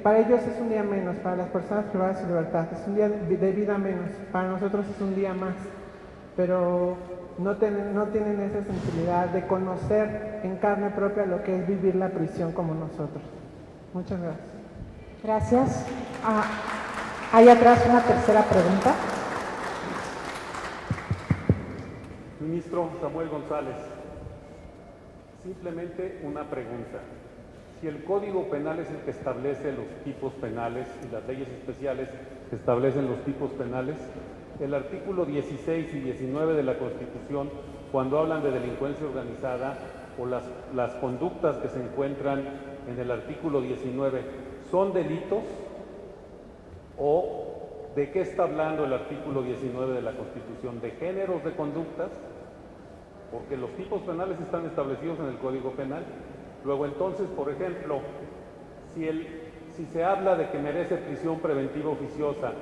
para ellos es un día menos, para las personas privadas de su libertad, es un día de vida menos, para nosotros es un día más, pero no tienen esa sensibilidad de conocer en carne propia lo que es vivir la prisión como nosotros. Muchas gracias. Gracias. Hay atrás una tercera pregunta. Ministro Samuel González. Simplemente una pregunta. Si el Código Penal es el que establece los tipos penales y las leyes especiales que establecen los tipos penales, el artículo 16 y 19 de la Constitución, cuando hablan de delincuencia organizada o las conductas que se encuentran en el artículo 19, ¿son delitos? ¿O de qué está hablando el artículo 19 de la Constitución? ¿De géneros de conductas? Porque los tipos penales están establecidos en el Código Penal. Luego entonces, por ejemplo, si se habla de que merece prisión preventiva oficiosa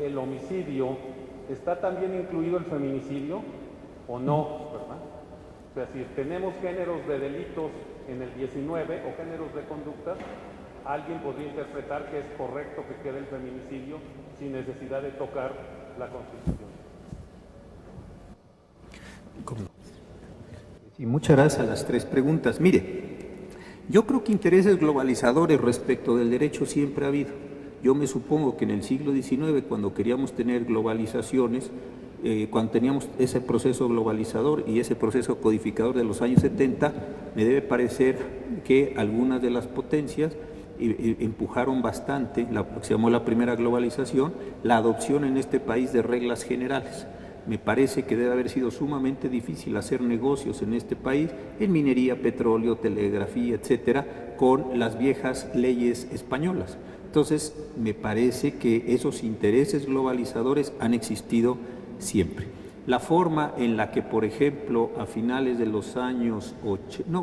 el homicidio, ¿está también incluido el feminicidio o no? ¿Verdad? O sea, si tenemos géneros de delitos en el 19 o géneros de conductas, alguien podría interpretar que es correcto que quede el feminicidio sin necesidad de tocar la Constitución. Sí, muchas gracias a las tres preguntas. Mire, yo creo que intereses globalizadores respecto del derecho siempre ha habido. Yo me supongo que en el siglo XIX, cuando queríamos tener globalizaciones, cuando teníamos ese proceso globalizador y ese proceso codificador de los años 70, me debe parecer que algunas de las potencias empujaron bastante, lo que se llamó la primera globalización, la adopción en este país de reglas generales. Me parece que debe haber sido sumamente difícil hacer negocios en este país, en minería, petróleo, telegrafía, etcétera, con las viejas leyes españolas. Entonces, me parece que esos intereses globalizadores han existido siempre. La forma en la que, por ejemplo, a finales de los años,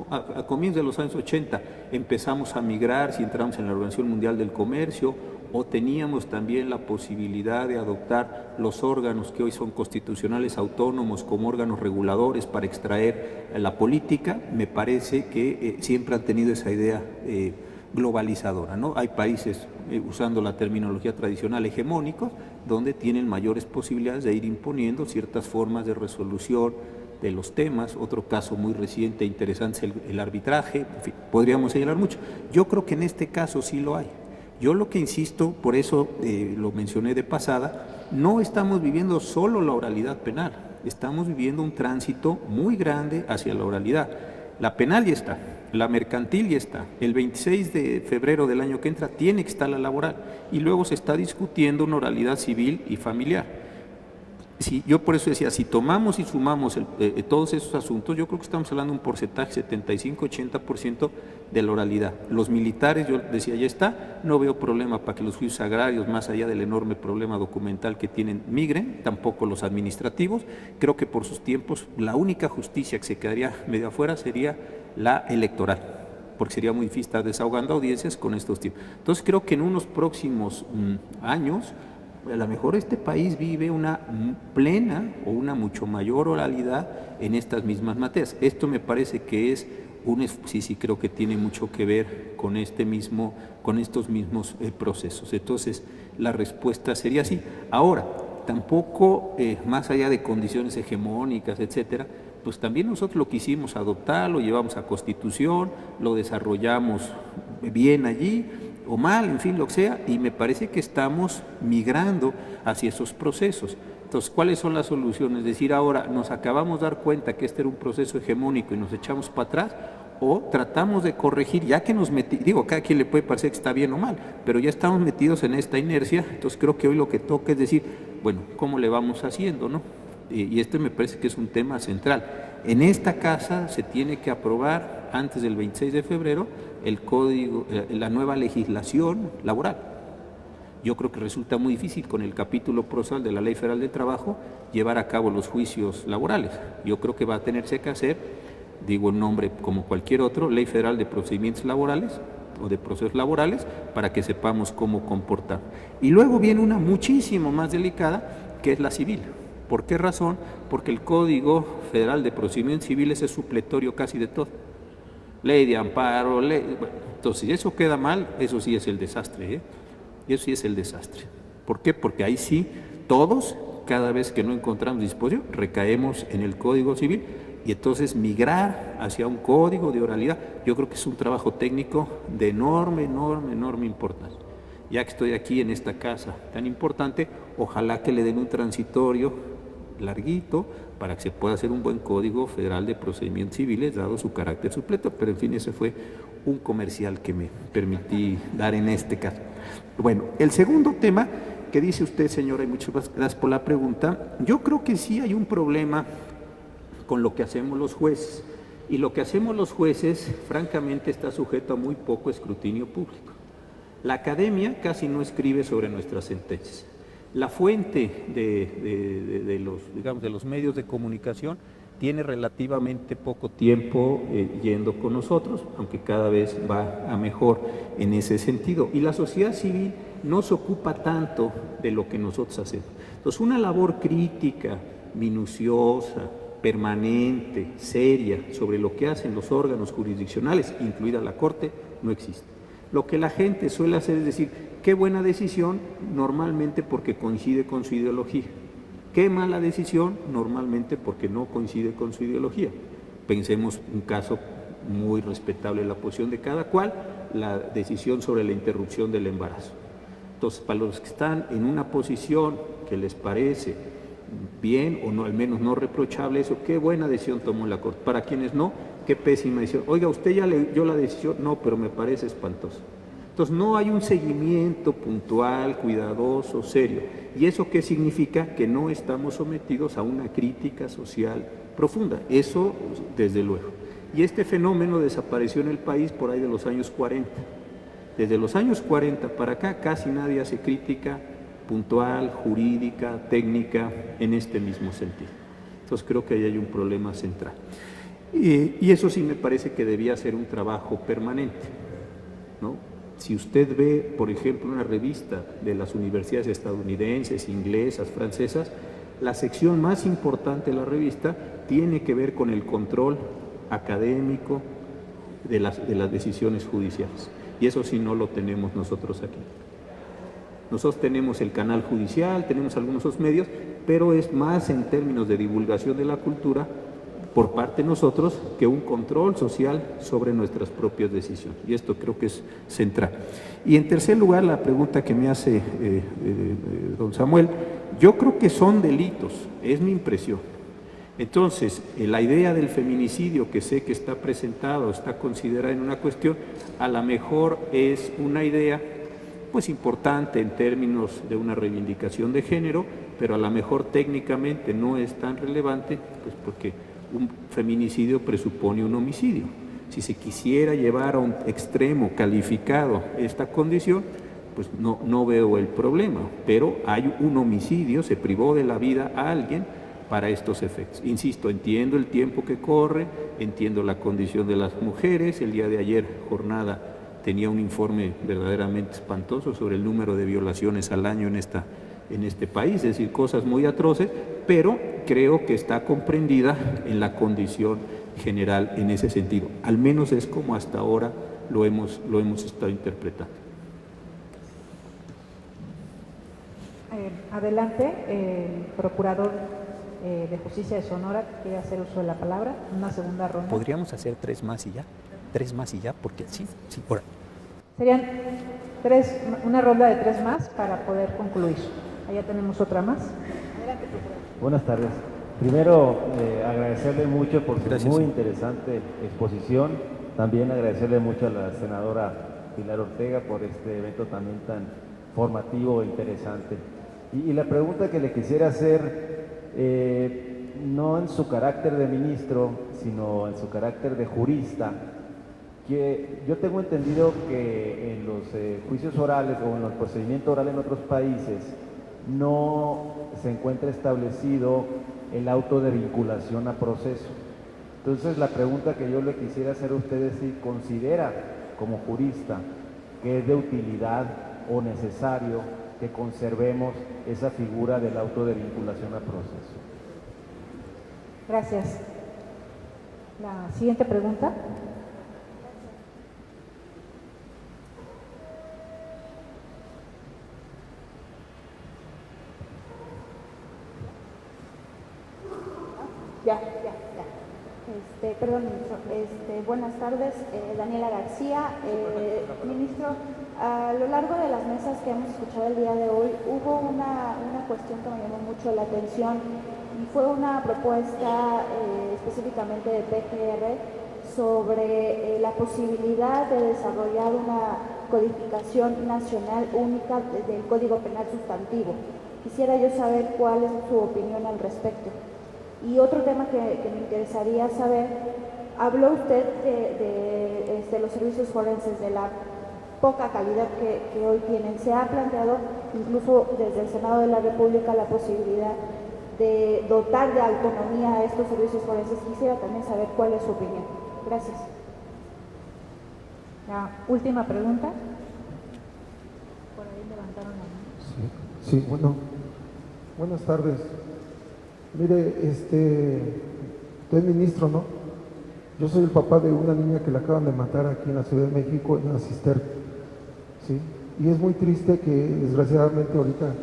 a comienzos de los años 80, empezamos a migrar, si entramos en la Organización Mundial del Comercio, o teníamos también la posibilidad de adoptar los órganos que hoy son constitucionales autónomos como órganos reguladores para extraer la política, me parece que siempre han tenido esa idea globalizadora, ¿no? Hay países, usando la terminología tradicional, hegemónicos, donde tienen mayores posibilidades de ir imponiendo ciertas formas de resolución de los temas. Otro caso muy reciente e interesante es el arbitraje, en fin, podríamos señalar mucho. Yo creo que en este caso sí lo hay. Yo lo que insisto, por eso lo mencioné de pasada, no estamos viviendo solo la oralidad penal, estamos viviendo un tránsito muy grande hacia la oralidad. La penal ya está, la mercantil ya está, el 26 de febrero del año que entra tiene que estar la laboral y luego se está discutiendo una oralidad civil y familiar. Yo por eso decía, si tomamos y sumamos todos esos asuntos, yo creo que estamos hablando de un porcentaje 75-80% de la oralidad. Los militares, yo decía, ya está, no veo problema para que los juicios agrarios, más allá del enorme problema documental que tienen, migren, tampoco los administrativos. Creo que por sus tiempos la única justicia que se quedaría medio afuera sería la electoral, porque sería muy difícil estar desahogando audiencias con estos tiempos. Entonces creo que en unos próximos años, a lo mejor este país vive una plena o una mucho mayor oralidad en estas mismas materias. Esto me parece que es sí, creo que tiene mucho que ver con estos mismos procesos. Entonces, la respuesta sería sí. Ahora, tampoco, más allá de condiciones hegemónicas, etcétera, pues también nosotros lo quisimos adoptar, lo llevamos a Constitución, lo desarrollamos bien allí, o mal, en fin, lo que sea, y me parece que estamos migrando hacia esos procesos. Entonces, ¿cuáles son las soluciones? Es decir, ahora nos acabamos de dar cuenta que este era un proceso hegemónico y nos echamos para atrás, o tratamos de corregir, ya que nos metimos, cada quien le puede parecer que está bien o mal, pero ya estamos metidos en esta inercia, entonces creo que hoy lo que toca es decir, bueno, ¿cómo le vamos haciendo, no? Y este me parece que es un tema central. En esta casa se tiene que aprobar antes del 26 de febrero el código, la nueva legislación laboral. Yo creo que resulta muy difícil con el capítulo procesal de la Ley Federal del Trabajo llevar a cabo los juicios laborales. Yo creo que va a tenerse que hacer, digo el nombre como cualquier otro, Ley Federal de Procedimientos Laborales o de Procesos Laborales, para que sepamos cómo comportar. Y luego viene una muchísimo más delicada, que es la civil. ¿Por qué razón? Porque el Código Federal de Procedimientos Civiles es supletorio casi de todo. Ley de amparo, ley... Bueno, entonces, si eso queda mal, eso sí es el desastre, Eso sí es el desastre. ¿Por qué? Porque ahí sí, todos, cada vez que no encontramos disposición, recaemos en el Código Civil y entonces migrar hacia un código de oralidad, yo creo que es un trabajo técnico de enorme importancia. Ya que estoy aquí en esta casa tan importante, ojalá que le den un transitorio larguito para que se pueda hacer un buen Código Federal de Procedimientos Civiles, dado su carácter supleto, pero en fin, ese fue un comercial que me permití dar en este caso. Bueno, el segundo tema que dice usted, señora, y muchas gracias por la pregunta, yo creo que sí hay un problema con lo que hacemos los jueces, y lo que hacemos los jueces, francamente, está sujeto a muy poco escrutinio público. La academia casi no escribe sobre nuestras sentencias. La fuente de los medios de comunicación tiene relativamente poco tiempo yendo con nosotros, aunque cada vez va a mejor en ese sentido. Y la sociedad civil no se ocupa tanto de lo que nosotros hacemos. Entonces, una labor crítica, minuciosa, permanente, seria, sobre lo que hacen los órganos jurisdiccionales, incluida la Corte, no existe. Lo que la gente suele hacer es decir, qué buena decisión, normalmente porque coincide con su ideología. Qué mala decisión, normalmente porque no coincide con su ideología. Pensemos un caso muy respetable, la posición de cada cual, la decisión sobre la interrupción del embarazo. Entonces, para los que están en una posición que les parece bien o no, al menos no reprochable eso, qué buena decisión tomó la Corte. Para quienes no, qué pésima decisión. Oiga, usted ya leyó la decisión, no, pero me parece espantoso. Entonces no hay un seguimiento puntual, cuidadoso, serio. ¿Y eso qué significa? Que no estamos sometidos a una crítica social profunda. Eso, desde luego. Y este fenómeno desapareció en el país por ahí de los años 40. Desde los años 40 para acá casi nadie hace crítica puntual, jurídica, técnica, en este mismo sentido. Entonces creo que ahí hay un problema central. Y eso sí me parece que debía ser un trabajo permanente, ¿no? Si usted ve, por ejemplo, una revista de las universidades estadounidenses, inglesas, francesas, la sección más importante de la revista tiene que ver con el control académico de las decisiones judiciales. Y eso sí no lo tenemos nosotros aquí. Nosotros tenemos el canal judicial, tenemos algunos otros medios, pero es más en términos de divulgación de la cultura por parte de nosotros que un control social sobre nuestras propias decisiones. Y esto creo que es central. Y en tercer lugar, la pregunta que me hace don Samuel, yo creo que son delitos, es mi impresión. Entonces, la idea del feminicidio que sé que está presentado, está considerada en una cuestión, a lo mejor es una idea pues importante en términos de una reivindicación de género, pero a lo mejor técnicamente no es tan relevante, pues porque un feminicidio presupone un homicidio. Si se quisiera llevar a un extremo calificado esta condición, pues no veo el problema, pero hay un homicidio, se privó de la vida a alguien para estos efectos. Insisto, entiendo el tiempo que corre, entiendo la condición de las mujeres. El día de ayer, Jornada tenía un informe verdaderamente espantoso sobre el número de violaciones al año en este país, es decir, cosas muy atroces, pero creo que está comprendida en la condición general en ese sentido. Al menos es como hasta ahora lo hemos estado interpretando. Adelante, el procurador de Justicia de Sonora quiere hacer uso de la palabra, una segunda ronda. ¿Podríamos hacer tres más y ya? Porque sí, ahora. Serían una ronda de 3 más para poder concluir. Allá tenemos otra más. Adelante, procurador. Buenas tardes. Primero, agradecerle mucho por su muy interesante exposición. También agradecerle mucho a la senadora Pilar Ortega por este evento también tan formativo e interesante. Y la pregunta que le quisiera hacer, no en su carácter de ministro, sino en su carácter de jurista, que yo tengo entendido que en los juicios orales o en los procedimientos orales en otros países no se encuentra establecido el auto de vinculación a proceso. Entonces la pregunta que yo le quisiera hacer a usted es si considera como jurista que es de utilidad o necesario que conservemos esa figura del auto de vinculación a proceso. Gracias. La siguiente pregunta. Ya. Perdón, ministro. Buenas tardes, Daniela García. Ministro, A lo largo de las mesas que hemos escuchado el día de hoy, hubo una cuestión que me llamó mucho la atención y fue una propuesta específicamente de PGR sobre la posibilidad de desarrollar una codificación nacional única del Código Penal sustantivo. Quisiera yo saber cuál es su opinión al respecto. Y otro tema que me interesaría saber, habló usted de los servicios forenses, de la poca calidad que hoy tienen. Se ha planteado incluso desde el Senado de la República la posibilidad de dotar de autonomía a estos servicios forenses. Quisiera también saber cuál es su opinión. Gracias. La última pregunta. Por ahí levantaron la mano. Sí, bueno, buenas tardes. Mire, usted es ministro, ¿no? Yo soy el papá de una niña que la acaban de matar aquí en la Ciudad de México, en la cisterna, ¿sí? Y es muy triste que desgraciadamente ahorita,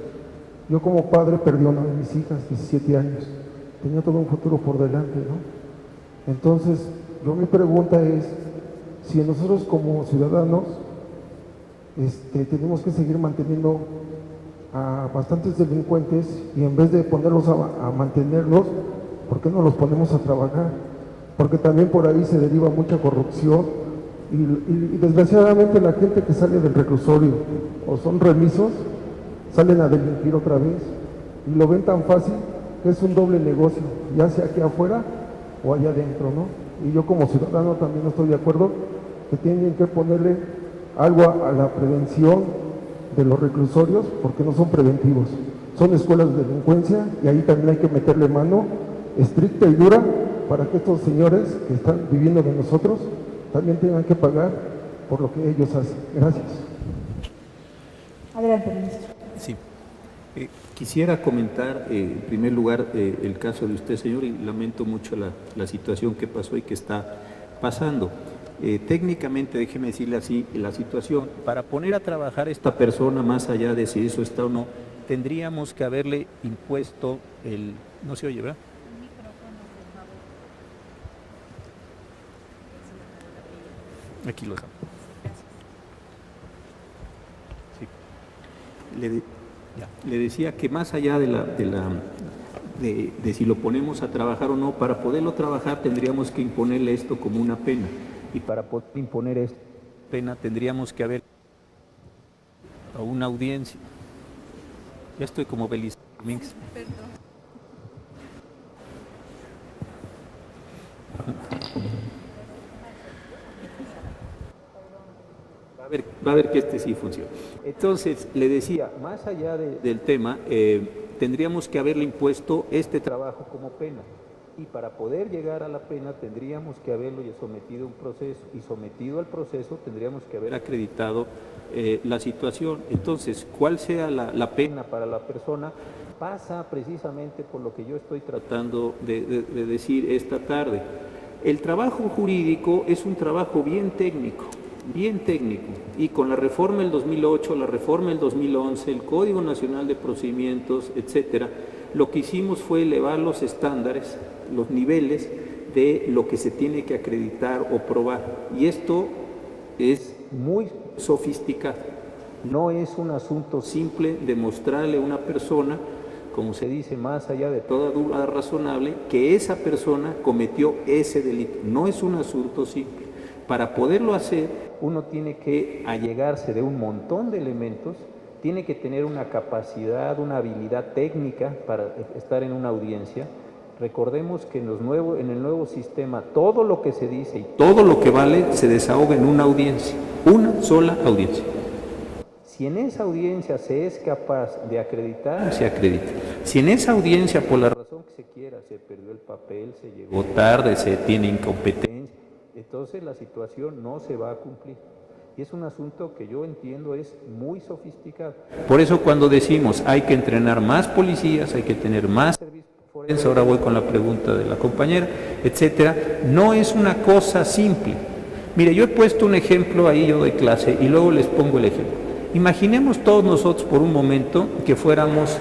yo como padre perdí a una de mis hijas, 17 años, tenía todo un futuro por delante, ¿no? Entonces, mi pregunta es, si nosotros como ciudadanos tenemos que seguir manteniendo a bastantes delincuentes y en vez de ponerlos a mantenerlos, ¿por qué no los ponemos a trabajar? Porque también por ahí se deriva mucha corrupción y desgraciadamente la gente que sale del reclusorio o son remisos, salen a delinquir otra vez y lo ven tan fácil que es un doble negocio, ya sea aquí afuera o allá adentro, ¿no? Y yo como ciudadano también estoy de acuerdo que tienen que ponerle algo a la prevención de los reclusorios porque no son preventivos, son escuelas de delincuencia y ahí también hay que meterle mano estricta y dura para que estos señores que están viviendo de nosotros también tengan que pagar por lo que ellos hacen. Gracias. Adelante, ministro. Sí. Quisiera comentar, en primer lugar, el caso de usted, señor, y lamento mucho la situación que pasó y que está pasando. Técnicamente, déjeme decirle así, la situación, para poner a trabajar a esta persona, más allá de si eso está o no, tendríamos que haberle impuesto el... No se oye, ¿verdad? Aquí lo damos. Sí. Le decía que más allá de si lo ponemos a trabajar o no, para poderlo trabajar tendríamos que imponerle esto como una pena. Y para poder imponer esta pena tendríamos que haber a una audiencia. Ya estoy como Belis Domínguez. Va a ver que este sí funciona. Entonces, le decía, más allá del tema, tendríamos que haberle impuesto este trabajo como pena. Y para poder llegar a la pena tendríamos que haberlo sometido a un proceso. Y sometido al proceso tendríamos que haber acreditado la situación. Entonces, ¿cuál sea la pena para la persona? Pasa precisamente por lo que yo estoy tratando de decir esta tarde. El trabajo jurídico es un trabajo bien técnico, y con la reforma del 2008, la reforma del 2011, el Código Nacional de Procedimientos, etcétera, lo que hicimos fue elevar los estándares, los niveles de lo que se tiene que acreditar o probar. Y esto es muy sofisticado. No es un asunto simple de mostrarle a una persona, como se dice, más allá de toda duda razonable, que esa persona cometió ese delito. No es un asunto simple. Para poderlo hacer, uno tiene que allegarse de un montón de elementos, tiene que tener una capacidad, una habilidad técnica para estar en una audiencia. Recordemos que en el nuevo sistema todo lo que se dice y todo lo que vale se desahoga en una audiencia, una sola audiencia. Si en esa audiencia se es capaz de acreditar, se acredita. Si en esa audiencia, por la razón que se quiera, se perdió el papel, se llegó tarde, se tiene incompetencia, entonces la situación no se va a cumplir. Y es un asunto que yo entiendo es muy sofisticado. Por eso cuando decimos hay que entrenar más policías, hay que tener más servicios forenses, ahora voy con la pregunta de la compañera, etcétera, no es una cosa simple. Mire, yo he puesto un ejemplo ahí, yo doy clase, y luego les pongo el ejemplo. Imaginemos todos nosotros por un momento que fuéramos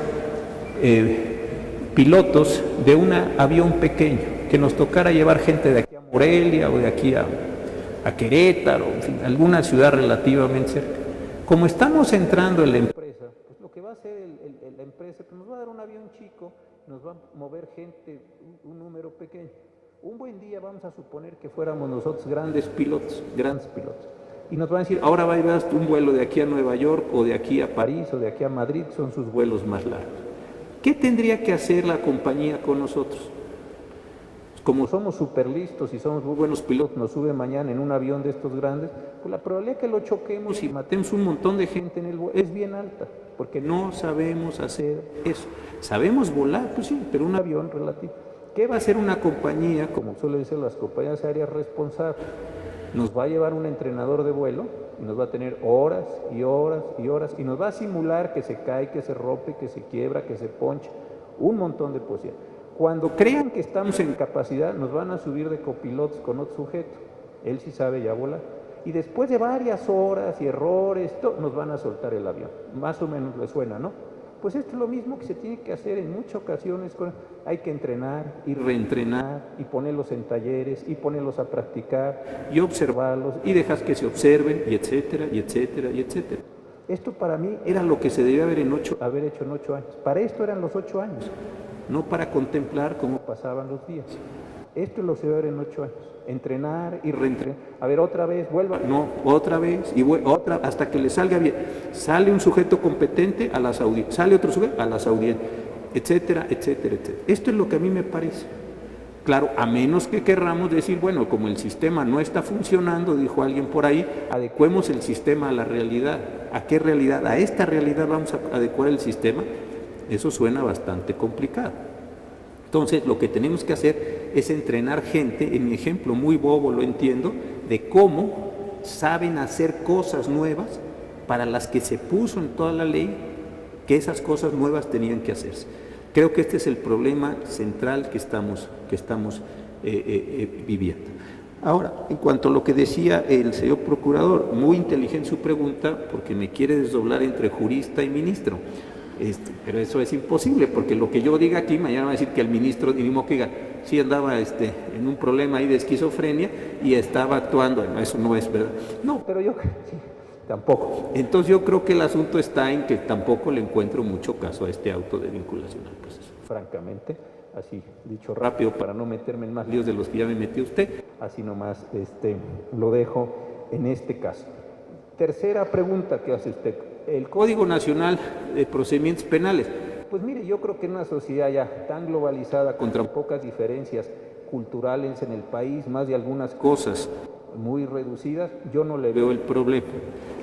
pilotos de un avión pequeño, que nos tocara llevar gente de aquí a Morelia o de aquí a Querétaro, en fin, alguna ciudad relativamente cerca. Como estamos entrando en la empresa, pues lo que va a hacer la empresa, pues nos va a dar un avión chico, nos va a mover gente, un número pequeño. Un buen día vamos a suponer que fuéramos nosotros grandes pilotos, y nos van a decir, ahora va a ir un vuelo de aquí a Nueva York, o de aquí a París, o de aquí a Madrid, son sus vuelos más largos. ¿Qué tendría que hacer la compañía con nosotros? Como somos súper listos y somos muy buenos pilotos, nos sube mañana en un avión de estos grandes, pues la probabilidad que lo choquemos y matemos un montón de gente en el vuelo es bien alta, porque no sabemos hacer eso. Sabemos volar, pues sí, pero un avión relativo. ¿Qué va a hacer una compañía, como suelen ser las compañías aéreas responsables? Nos va a llevar un entrenador de vuelo y nos va a tener horas y horas y horas y nos va a simular que se cae, que se rompe, que se quiebra, que se poncha, un montón de posibilidades. Cuando crean que estamos en capacidad, nos van a subir de copilotos con otro sujeto. Él sí sabe ya volar. Y después de varias horas y errores, nos van a soltar el avión. Más o menos le suena, ¿no? Pues esto es lo mismo que se tiene que hacer en muchas ocasiones. Hay que entrenar y reentrenar y ponerlos en talleres y ponerlos a practicar y observarlos y dejas que se observen y etcétera, y etcétera, y etcétera. Esto para mí era lo que se debía haber hecho en 8 años. Para esto eran los 8 años. No para contemplar cómo pasaban los días. Esto es lo que se debe ver en 8 años. Entrenar y reentrenar. A ver, otra vez, vuelva. No, otra vez y otra, hasta que le salga bien. Sale un sujeto competente a las audiencias, sale otro sujeto a las audiencias, etcétera, etcétera, etcétera. Esto es lo que a mí me parece. Claro, a menos que querramos decir, bueno, como el sistema no está funcionando, dijo alguien por ahí, adecuemos el sistema a la realidad. ¿A qué realidad? A esta realidad vamos a adecuar el sistema. Eso suena bastante complicado. Entonces, lo que tenemos que hacer es entrenar gente, en mi ejemplo muy bobo lo entiendo, de cómo saben hacer cosas nuevas para las que se puso en toda la ley que esas cosas nuevas tenían que hacerse. Creo que este es el problema central que estamos viviendo. Ahora, en cuanto a lo que decía el señor procurador, muy inteligente su pregunta, porque me quiere desdoblar entre jurista y ministro. Pero eso es imposible, porque lo que yo diga aquí, mañana va a decir que el ministro, mismo que diga, sí andaba en un problema ahí de esquizofrenia y estaba actuando. No, eso no es verdad. No, pero yo sí, tampoco. Entonces yo creo que el asunto está en que tampoco le encuentro mucho caso a este auto de vinculación al proceso. Francamente, así dicho rápido, para no meterme en más líos de los que ya me metió usted, así nomás lo dejo en este caso. Tercera pregunta que hace usted. El Código Nacional de Procedimientos Penales. Pues mire, yo creo que en una sociedad ya tan globalizada, con tan pocas diferencias culturales en el país, más de algunas cosas muy reducidas, yo no le veo el problema.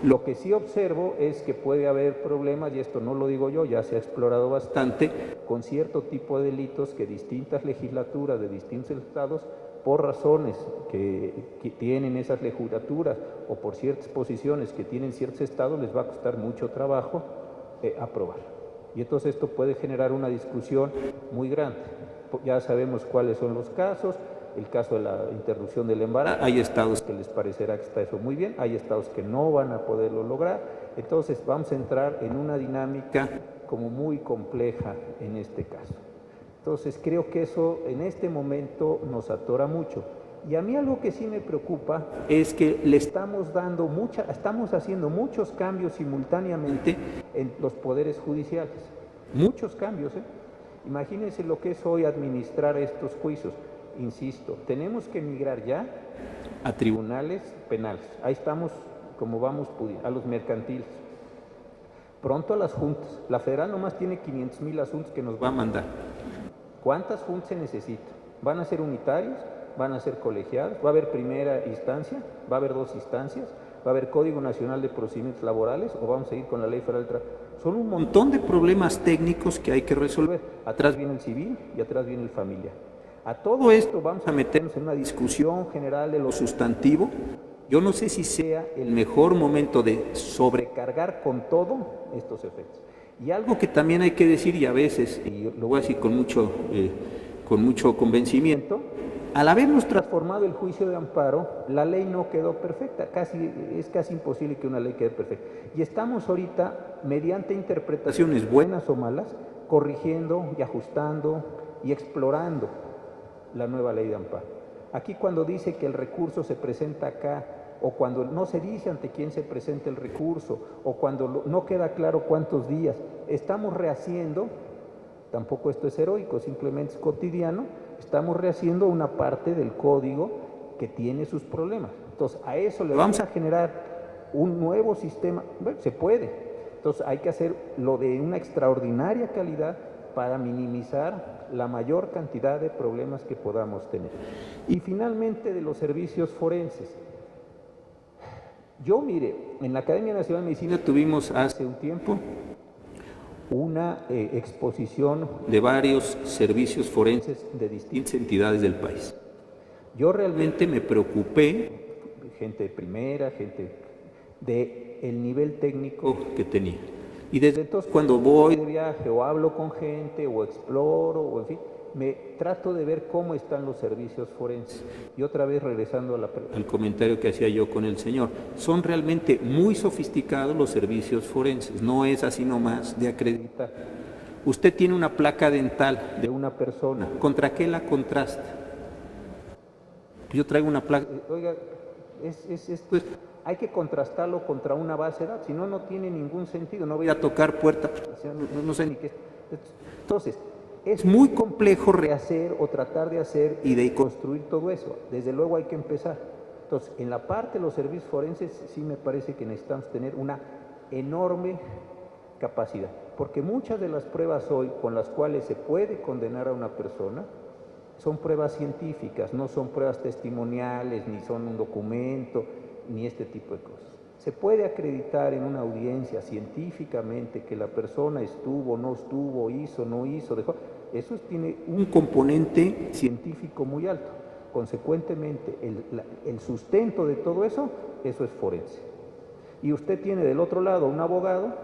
Lo que sí observo es que puede haber problemas, y esto no lo digo yo, ya se ha explorado bastante, con cierto tipo de delitos que distintas legislaturas de distintos estados, por razones que tienen esas legislaturas o por ciertas posiciones que tienen ciertos estados, les va a costar mucho trabajo aprobar. Y entonces esto puede generar una discusión muy grande. Ya sabemos cuáles son los casos. El caso de la interrupción del embarazo, hay estados que les parecerá que está eso muy bien, hay estados que no van a poderlo lograr. Entonces vamos a entrar en una dinámica como muy compleja en este caso. Entonces creo que eso en este momento nos atora mucho. Y a mí algo que sí me preocupa es que le estamos haciendo muchos cambios simultáneamente en los poderes judiciales. Muchos cambios, ¿eh? Imagínense lo que es hoy administrar estos juicios. Insisto, tenemos que migrar ya a tribunales penales. Ahí estamos como vamos pudiendo, a los mercantiles. Pronto a las juntas. La federal nomás tiene 500,000 asuntos que nos va a mandar. ¿Cuántas juntas se necesitan? ¿Van a ser unitarios? ¿Van a ser colegiados? ¿Va a haber primera instancia? ¿Va a haber 2 instancias? ¿Va a haber Código Nacional de Procedimientos Laborales? ¿O vamos a ir con la Ley Federal del Trabajo? Son un montón de problemas técnicos que hay que resolver. Atrás viene el civil y atrás viene el familiar. A todo esto vamos a meternos en una discusión general de lo sustantivo. Yo no sé si sea el mejor momento de sobrecargar con todo estos efectos. Y algo que también hay que decir, y a veces, y lo voy a decir con mucho convencimiento, al habernos transformado el juicio de amparo, la ley no quedó perfecta. Es casi imposible que una ley quede perfecta. Y estamos ahorita, mediante interpretaciones buenas o malas, corrigiendo y ajustando y explorando la nueva ley de amparo. Aquí cuando dice que el recurso se presenta acá o cuando no se dice ante quién se presenta el recurso, o cuando no queda claro cuántos días. Estamos rehaciendo, tampoco esto es heroico, simplemente es cotidiano, estamos rehaciendo una parte del código que tiene sus problemas. Entonces, a eso le vamos a generar un nuevo sistema. Bueno, se puede. Entonces, hay que hacer lo de una extraordinaria calidad para minimizar la mayor cantidad de problemas que podamos tener. Y finalmente, de los servicios forenses. Yo, mire, en la Academia Nacional de Medicina tuvimos hace un tiempo una exposición de varios servicios forenses de distintas entidades del país. Yo realmente me preocupé, gente de primera, gente del nivel técnico que tenía. Y desde entonces, cuando voy de viaje o hablo con gente o exploro, o en fin, me trato de ver cómo están los servicios forenses. Y otra vez, regresando al comentario que hacía yo con el señor, son realmente muy sofisticados los servicios forenses, no es así nomás de acreditar. Usted tiene una placa dental de una persona, ¿contra qué la contrasta? Yo traigo una placa, oiga, esto hay que contrastarlo contra una base de datos, si no, no tiene ningún sentido, no voy a tocar puertas, no sé ni qué. Entonces, es muy complejo rehacer o tratar de hacer y de construir todo eso. Desde luego hay que empezar. Entonces, en la parte de los servicios forenses sí me parece que necesitamos tener una enorme capacidad, porque muchas de las pruebas hoy con las cuales se puede condenar a una persona son pruebas científicas, no son pruebas testimoniales, ni son un documento, ni este tipo de cosas. Se puede acreditar en una audiencia científicamente que la persona estuvo, no estuvo, hizo, no hizo, dejó. Eso tiene un componente científico muy alto. Consecuentemente, el sustento de todo eso, eso es forense. Y usted tiene del otro lado un abogado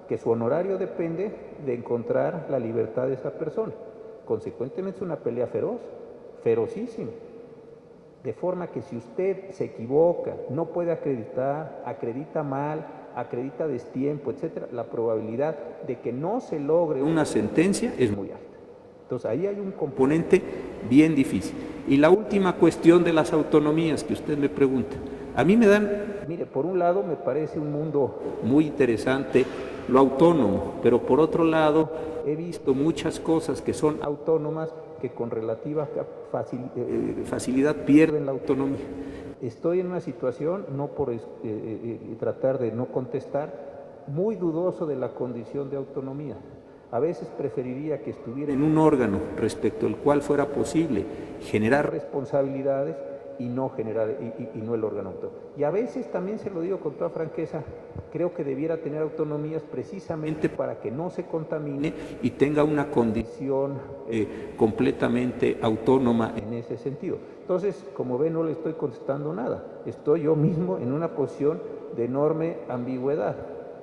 que su honorario depende de encontrar la libertad de esa persona. Consecuentemente, es una pelea feroz, ferocísima. De forma que si usted se equivoca, no puede acreditar, acredita mal, acredita a destiempo, etcétera, la probabilidad de que no se logre una sentencia es muy alta. Entonces, ahí hay un componente bien difícil. Y la última cuestión de las autonomías que usted me pregunta. A mí me dan, mire, por un lado me parece un mundo muy interesante lo autónomo, pero por otro lado he visto muchas cosas que son autónomas que con relativa facilidad pierden la autonomía. Estoy en una situación, no por tratar de no contestar, muy dudoso de la condición de autonomía. A veces preferiría que estuviera en un órgano respecto al cual fuera posible generar responsabilidades y no el órgano autónomo. Y a veces, también se lo digo con toda franqueza, creo que debiera tener autonomías precisamente para que no se contamine y tenga una condición completamente autónoma en ese sentido. Entonces, como ve, no le estoy contestando nada. Estoy yo mismo en una posición de enorme ambigüedad,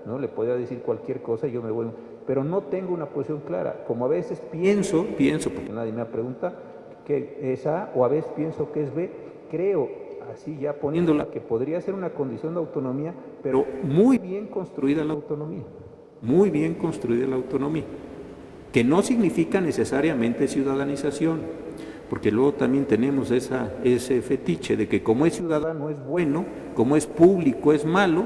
¿no? Le podría decir cualquier cosa y yo me voy, pero no tengo una posición clara. Como a veces pienso, porque nadie me pregunta, que es A, o a veces pienso que es B, creo, así ya poniéndola, que podría ser una condición de autonomía, pero muy bien construida la autonomía, muy bien construida la autonomía, que no significa necesariamente ciudadanización, porque luego también tenemos ese fetiche de que como es ciudadano es bueno, como es público es malo,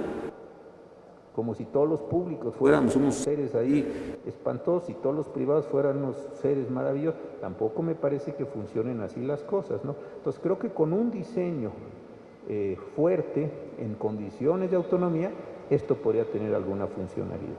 como si todos los públicos fuéramos unos seres ahí espantosos y todos los privados fueran unos seres maravillosos. Tampoco me parece que funcionen así las cosas, ¿no? Entonces creo que con un diseño fuerte, en condiciones de autonomía, esto podría tener alguna funcionalidad.